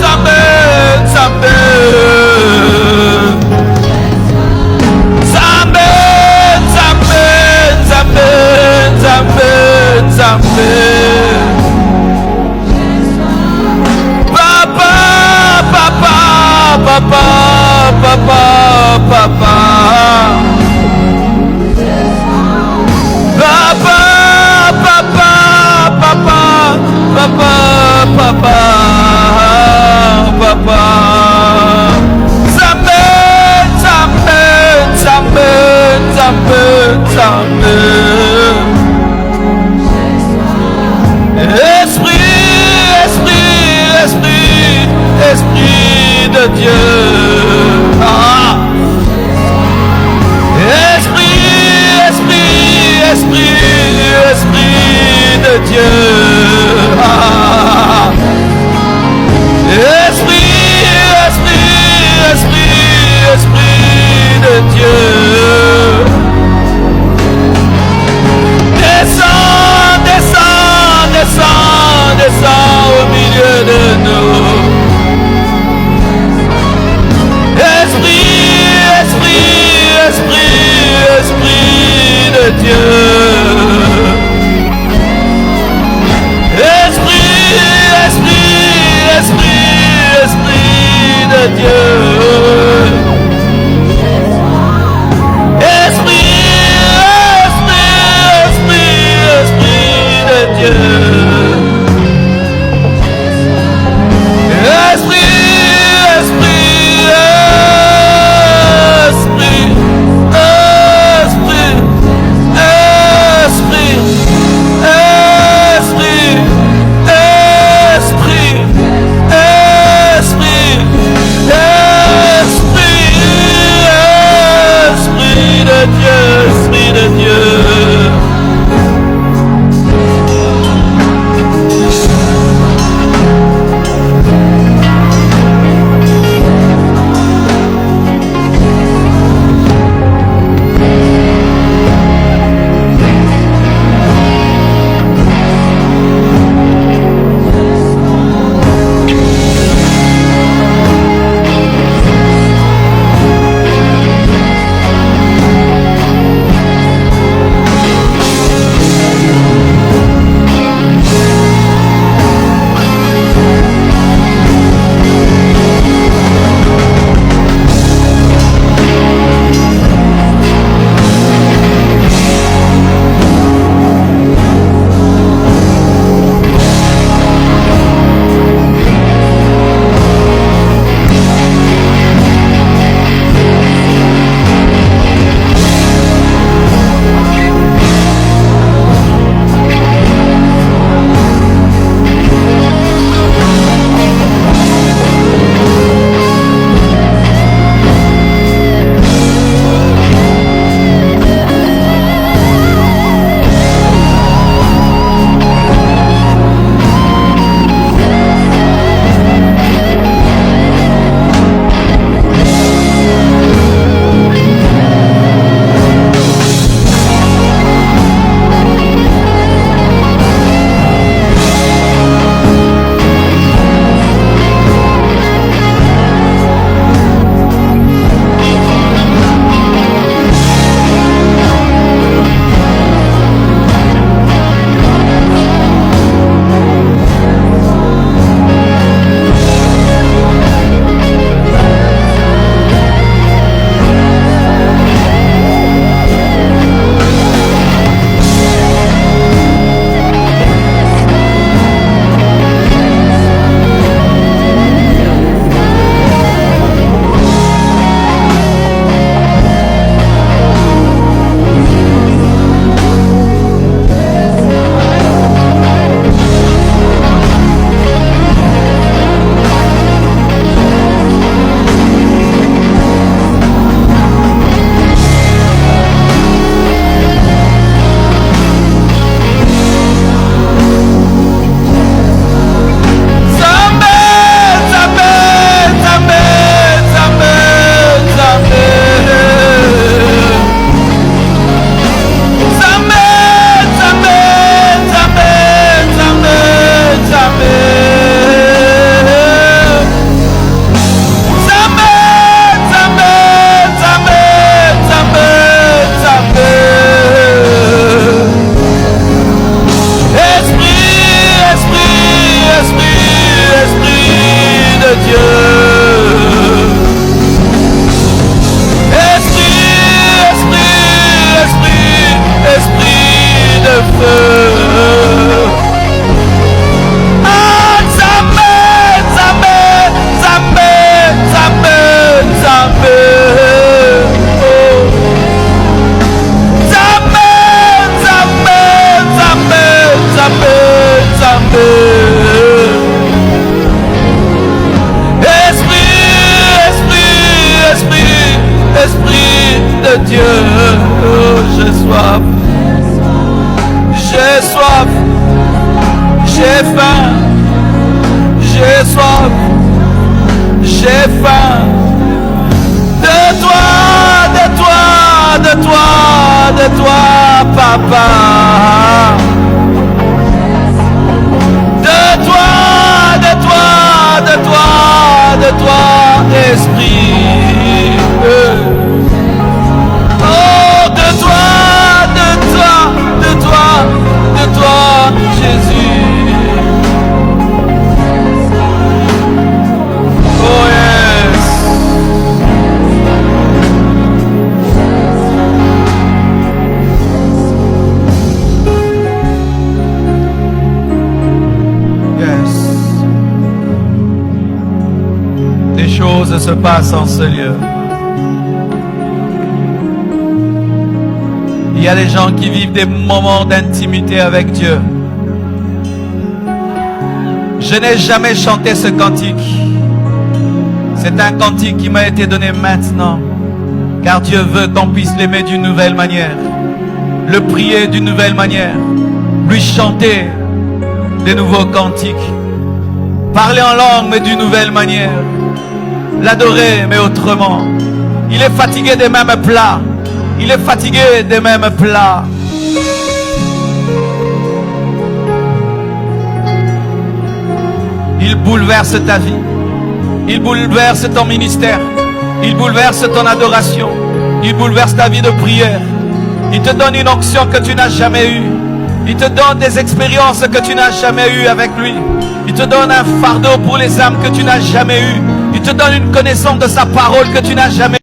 Zambé, Zambé. Zambé, Zambé, Zambé, Zambé, Zambé. Papa, papa, papa, papa, papa. Papa, papa, papa, papa, papa, papa. Zambé, Zambé, Zambé, Zambé, Zambé. Esprit, esprit, esprit, esprit de Dieu. Ah. Esprit, esprit, esprit, esprit de Dieu. Ah. Esprit, esprit, esprit, esprit de Dieu. j'ai soif, j'ai faim, j'ai soif, j'ai faim. De toi, de toi, de toi, de toi, papa. De toi, de toi, de toi, de toi, esprit. Oh, de toi, de toi, de toi, de toi, Jésus. Oh yes. Yes. Des choses se passent en ce lieu. Il y a des gens qui vivent des moments d'intimité avec Dieu. Je n'ai jamais chanté ce cantique. C'est un cantique qui m'a été donné maintenant. Car Dieu veut qu'on puisse l'aimer d'une nouvelle manière. Le prier d'une nouvelle manière. Lui chanter des nouveaux cantiques. Parler en langue mais d'une nouvelle manière. L'adorer mais autrement. Il est fatigué des mêmes plats. Il est fatigué des mêmes plats. Il bouleverse ta vie. Il bouleverse ton ministère. Il bouleverse ton adoration. Il bouleverse ta vie de prière. Il te donne une onction que tu n'as jamais eue. Il te donne des expériences que tu n'as jamais eues avec lui. Il te donne un fardeau pour les âmes que tu n'as jamais eu. Il te donne une connaissance de sa parole que tu n'as jamais eue.